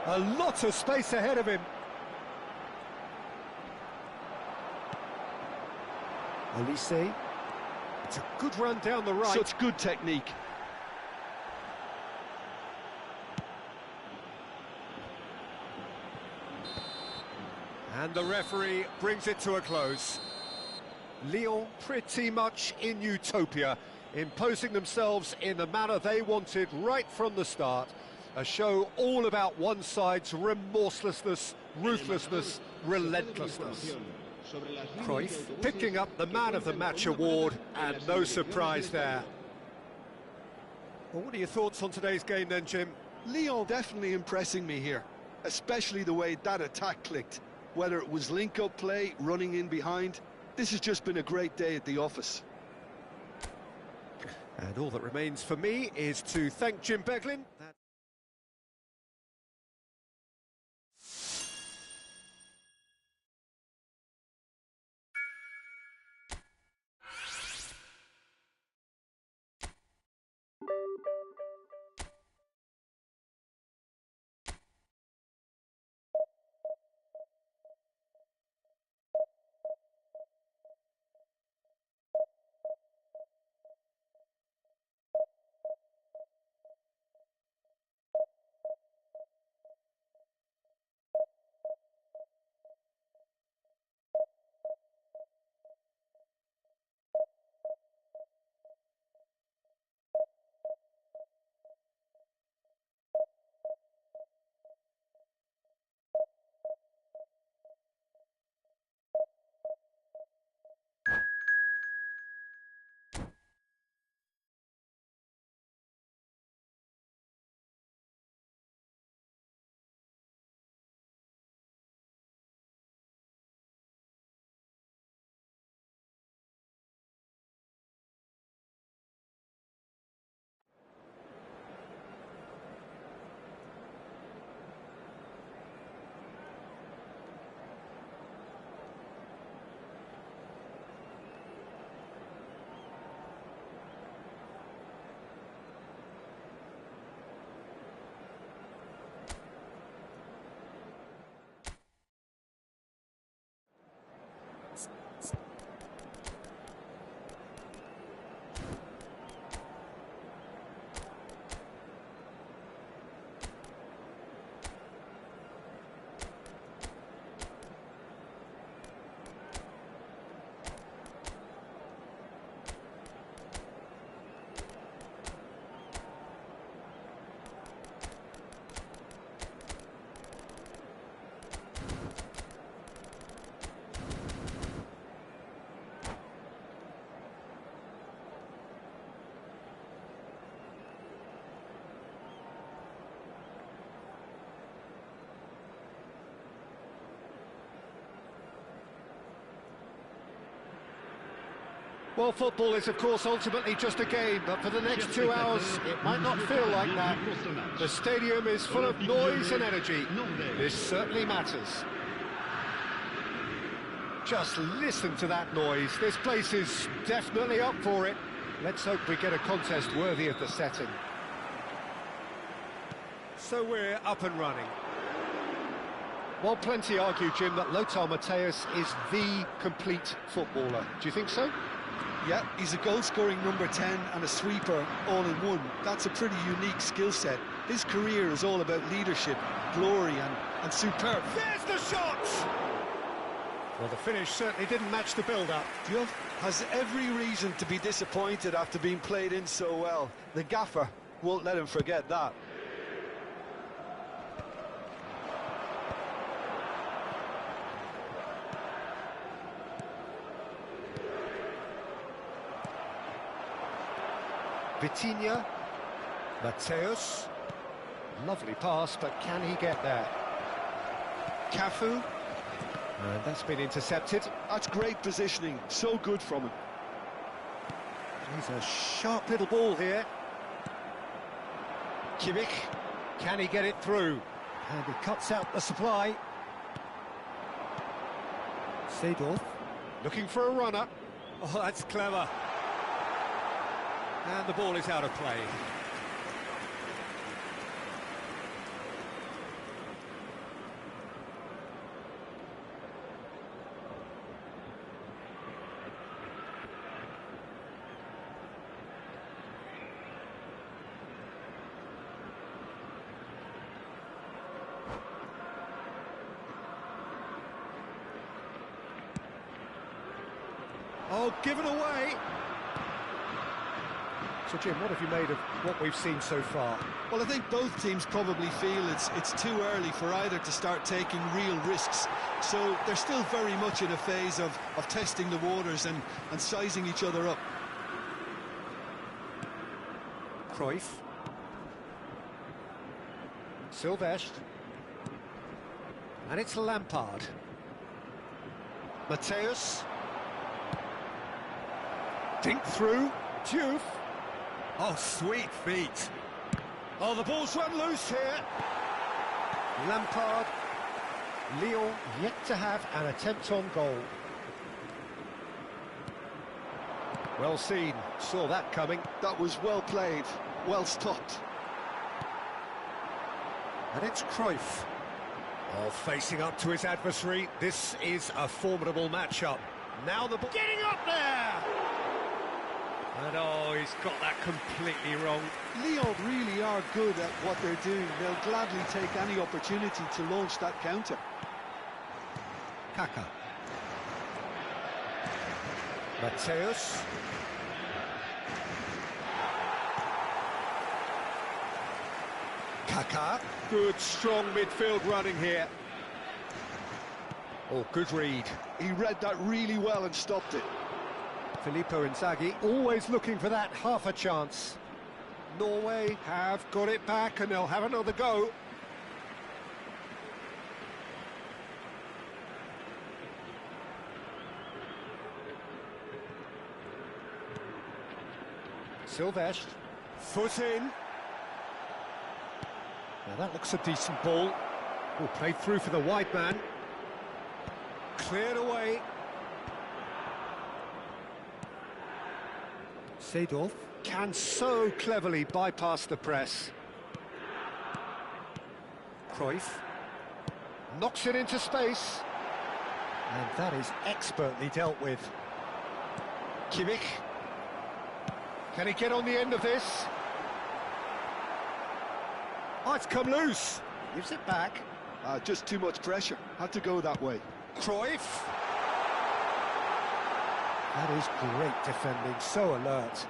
A lot of space ahead of him. Elise. It's a good run down the right. Such good technique. And the referee brings it to a close. Lyon pretty much in utopia, imposing themselves in the manner they wanted right from the start. A show all about one side's remorselessness, ruthlessness, relentlessness. Cruyff picking up the Man of the Match award, and no surprise there. Well, what are your thoughts on today's game then, Jim? Lyon definitely impressing me here, especially the way that attack clicked. Whether it was link-up play, running in behind, this has just been a great day at the office. And all that remains for me is to thank Jim Beglin. Well, football is, of course, ultimately just a game, but for the next 2 hours, it might not feel like that. The stadium is full of noise and energy. This certainly matters. Just listen to that noise. This place is definitely up for it. Let's hope we get a contest worthy of the setting. So we're up and running. Well, plenty argue, Jim, that Lothar Matthäus is the complete footballer. Do you think so? Yeah, he's a goal-scoring number 10 and a sweeper all in one. That's a pretty unique skill set. His career is all about leadership, glory and superb. There's the shot! Well, the finish certainly didn't match the build-up. Diop has every reason to be disappointed after being played in so well. The gaffer won't let him forget that. Vitinha, Matthäus, lovely pass, but can he get there? Cafu, and that's been intercepted. That's great positioning, so good from him. He's a sharp little ball here. Kimmich, can he get it through? And he cuts out the supply. Seedorf, looking for a runner. Oh, that's clever. And the ball is out of play. Oh, given away. So, Jim, what have you made of what we've seen so far? Well, I think both teams probably feel it's too early for either to start taking real risks. So they're still very much in a phase of testing the waters and sizing each other up. Cruyff. Silvestre. And it's Lampard. Matthäus. Dink through. Diouf. Oh, sweet feet. Oh, the ball's run loose here. Lampard. Lyon yet to have an attempt on goal. Well seen. Saw that coming. That was well played, well stopped. And it's Cruyff. Oh, facing up to his adversary. This is a formidable matchup. Now the ball getting up there. And oh, he's got that completely wrong. Lyon really are good at what they're doing. They'll gladly take any opportunity to launch that counter. Kaka. Matthäus. Kaka. Good, strong midfield running here. Oh, good read. He read that really well and stopped it. Filippo Inzaghi always looking for that half a chance. Norway have got it back and they'll have another go. Silvestre, foot in. Now that looks a decent ball. Oh, played through for the wide man. Cleared away. Seedorf can so cleverly bypass the press. Cruyff knocks it into space. And that is expertly dealt with. Kimmich. Can he get on the end of this? Oh, it's come loose. Gives it back. Just too much pressure. Had to go that way. Cruyff. That is great defending, so alert.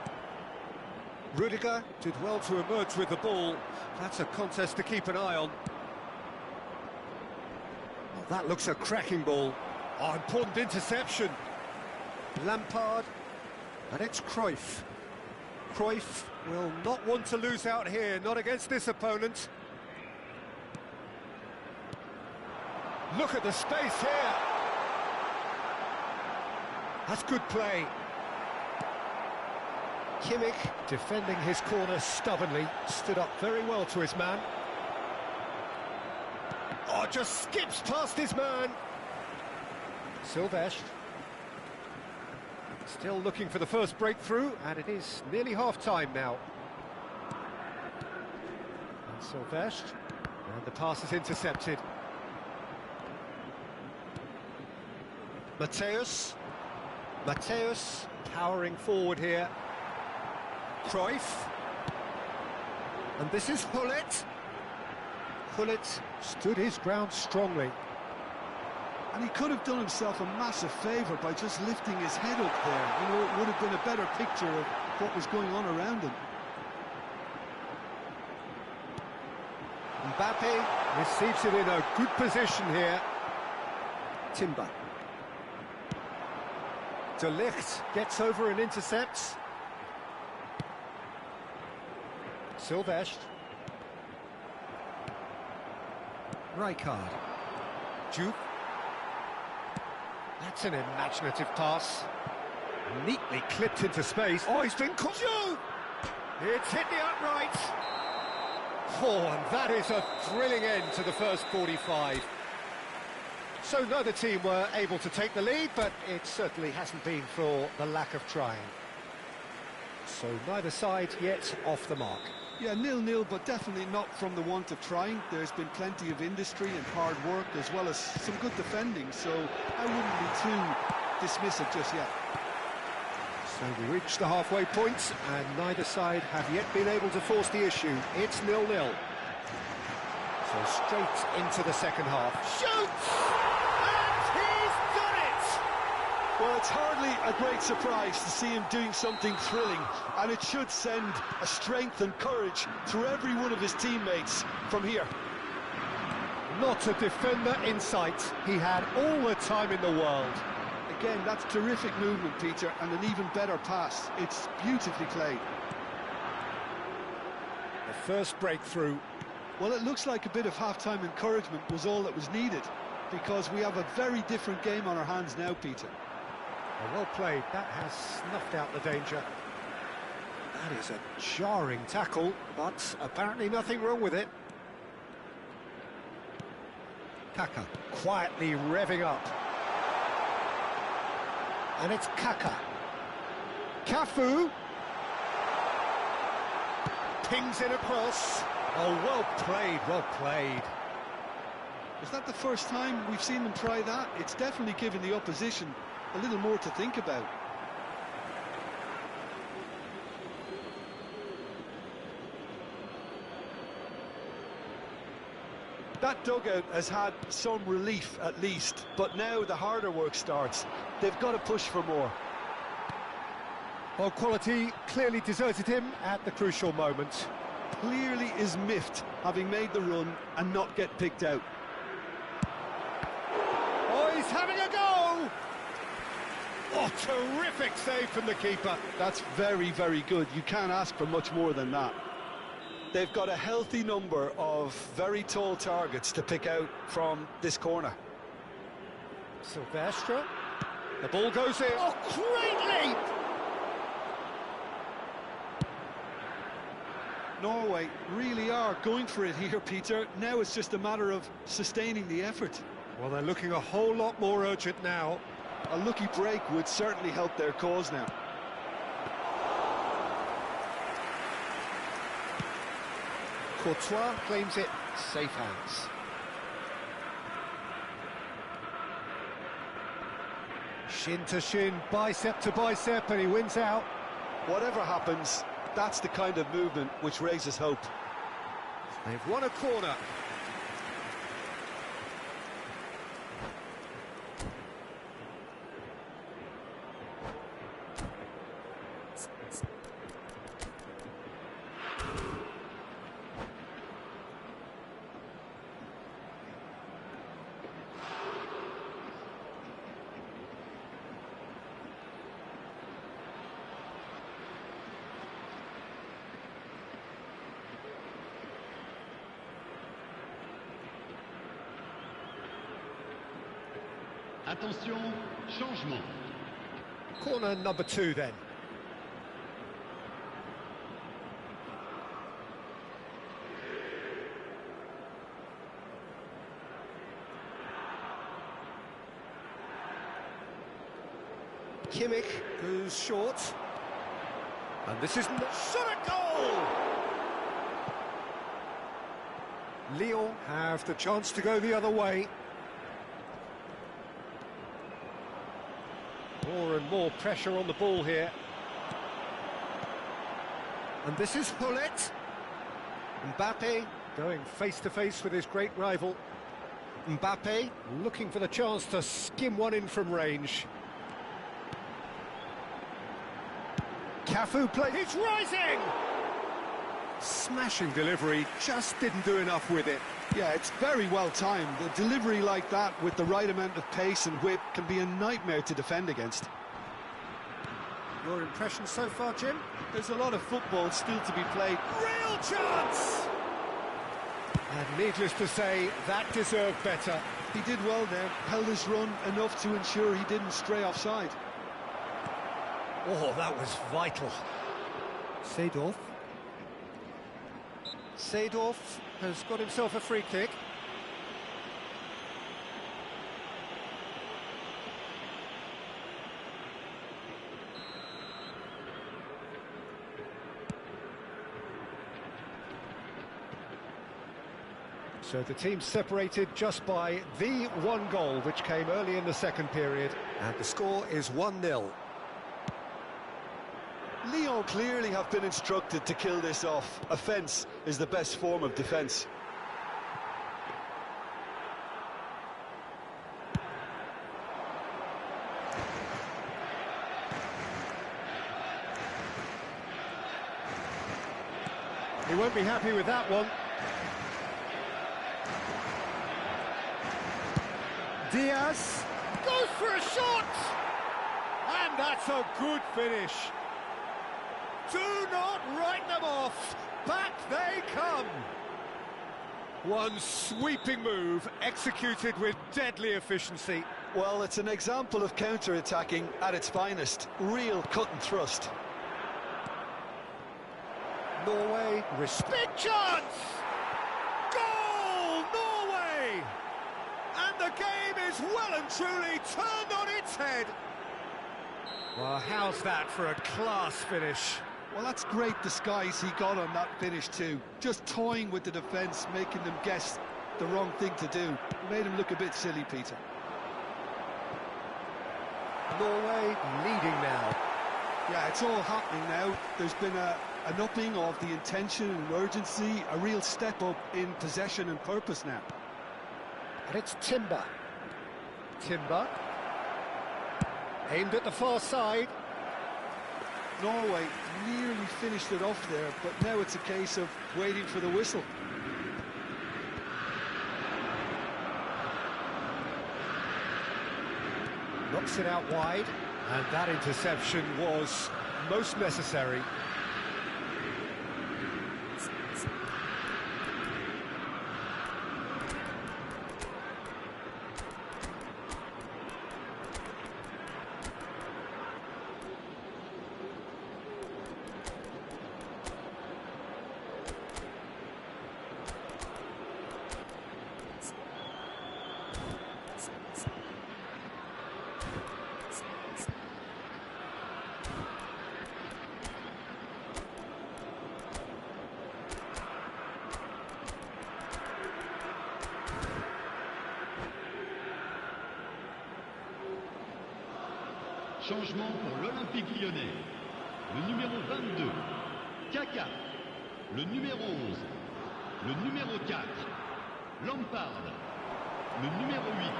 Rudiger did well to emerge with the ball. That's a contest to keep an eye on. Oh, that looks a cracking ball. Oh, important interception. Lampard, and it's Cruyff. Cruyff will not want to lose out here, not against this opponent. Look at the space here. That's good play. Kimmich, defending his corner stubbornly, stood up very well to his man. Oh, just skips past his man. Silvestre. Still looking for the first breakthrough, and it is nearly half-time now. And Silvestre, and the pass is intercepted. Mateus powering forward here. Cruyff. And this is Hullet. Hullet stood his ground strongly. And he could have done himself a massive favour by just lifting his head up there. You know, it would have been a better picture of what was going on around him. Mbappe receives it in a good position here. Timber. De Ligt gets over and intercepts. Silvestre. Rijkaard. Juve. That's an imaginative pass. Neatly clipped into space. Oh, he's been caught. It's hit the upright. Oh, and that is a thrilling end to the first 45. So neither team were able to take the lead, but it certainly hasn't been for the lack of trying. So neither side yet off the mark. Yeah, 0-0, but definitely not from the want of trying. There's been plenty of industry and hard work, as well as some good defending, so I wouldn't be too dismissive just yet. So we reach the halfway point, and neither side have yet been able to force the issue. It's 0-0. So straight into the second half. Shoots! And he's done it! Well, it's hardly a great surprise to see him doing something thrilling, and it should send a strength and courage through every one of his teammates from here. Not a defender in sight. He had all the time in the world. Again, that's terrific movement, Peter, and an even better pass. It's beautifully played. The first breakthrough. Well, it looks like a bit of half-time encouragement was all that was needed, because we have a very different game on our hands now, Peter. Well played. That has snuffed out the danger. That is a jarring tackle, but apparently nothing wrong with it. Kaka quietly revving up. And it's Kaka. Cafu. Pings it across. Oh, well played, well played. Is that the first time we've seen them try that? It's definitely given the opposition a little more to think about. That dugout has had some relief at least, but now the harder work starts. They've got to push for more. Well, quality clearly deserted him at the crucial moment. Clearly is miffed, having made the run and not get picked out. Oh, he's having a go! Oh, terrific save from the keeper. That's very, very good. You can't ask for much more than that. They've got a healthy number of very tall targets to pick out from this corner. Silvestre. The ball goes in. Oh, great leap! Norway really are going for it here, Peter. Now it's just a matter of sustaining the effort. Well, they're looking a whole lot more urgent now. A lucky break would certainly help their cause now. Courtois claims it, safe hands. Shin to shin, bicep to bicep, and he wins out. Whatever happens, that's the kind of movement which raises hope. They've won a corner. Attention, changement. Corner number 2 then. Kimmich goes short. And this is shot at goal! Lyon have the chance to go the other way. More and more pressure on the ball here. And this is Hullet. Mbappe going face-to-face with his great rival. Mbappe looking for the chance to skim one in from range. Cafu play, it's rising! Smashing delivery, just didn't do enough with it. Yeah, it's very well timed. A delivery like that with the right amount of pace and whip can be a nightmare to defend against. Your impression so far, Jim? There's a lot of football still to be played. Real chance! And needless to say, that deserved better. He did well there, held his run enough to ensure he didn't stray offside. Oh, that was vital. Seedorf. Seedorf has got himself a free kick. So the team's separated just by the one goal, which came early in the second period. And the score is 1-0. Lyon clearly have been instructed to kill this off. Offence is the best form of defence. He won't be happy with that one. Diaz goes for a shot! And that's a good finish. Do not write them off. Back they come. One sweeping move executed with deadly efficiency. Well, it's an example of counter-attacking at its finest. Real cut and thrust. Norway, big chance! Goal, Norway! And the game is well and truly turned on its head. Well, how's that for a class finish? Well, that's great disguise he got on that finish too. Just toying with the defence, making them guess the wrong thing to do. Made him look a bit silly, Peter. Norway leading now. Yeah, it's all happening now. There's been an upping of the intention and urgency, a real step up in possession and purpose now. And it's Timber. Timber. Aimed at the far side. Norway nearly finished it off there, but now it's a case of waiting for the whistle. Knocks it out wide, and that interception was most necessary. Changement pour l'Olympique Lyonnais. Le numéro 22, Kaka. Le numéro 11, le numéro 4, Lampard. Le numéro 8,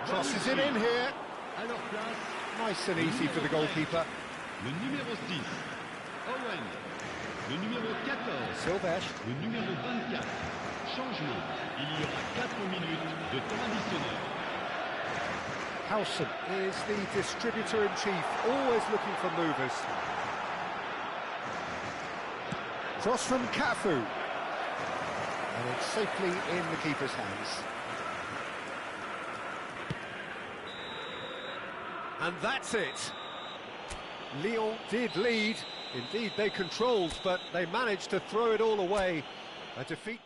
Crosses it in here. à leur place, Nice and easy for the goalkeeper. le numéro 6, Owen. Le numéro 14, Silvesh. le numéro 24. Changement. Il y aura 4 minutes de temps additionnel. Howson is the distributor-in-chief, always looking for movers. Cross from Cafu. And it's safely in the keeper's hands. And that's it. Lyon did lead. Indeed, they controlled, but they managed to throw it all away. A defeat...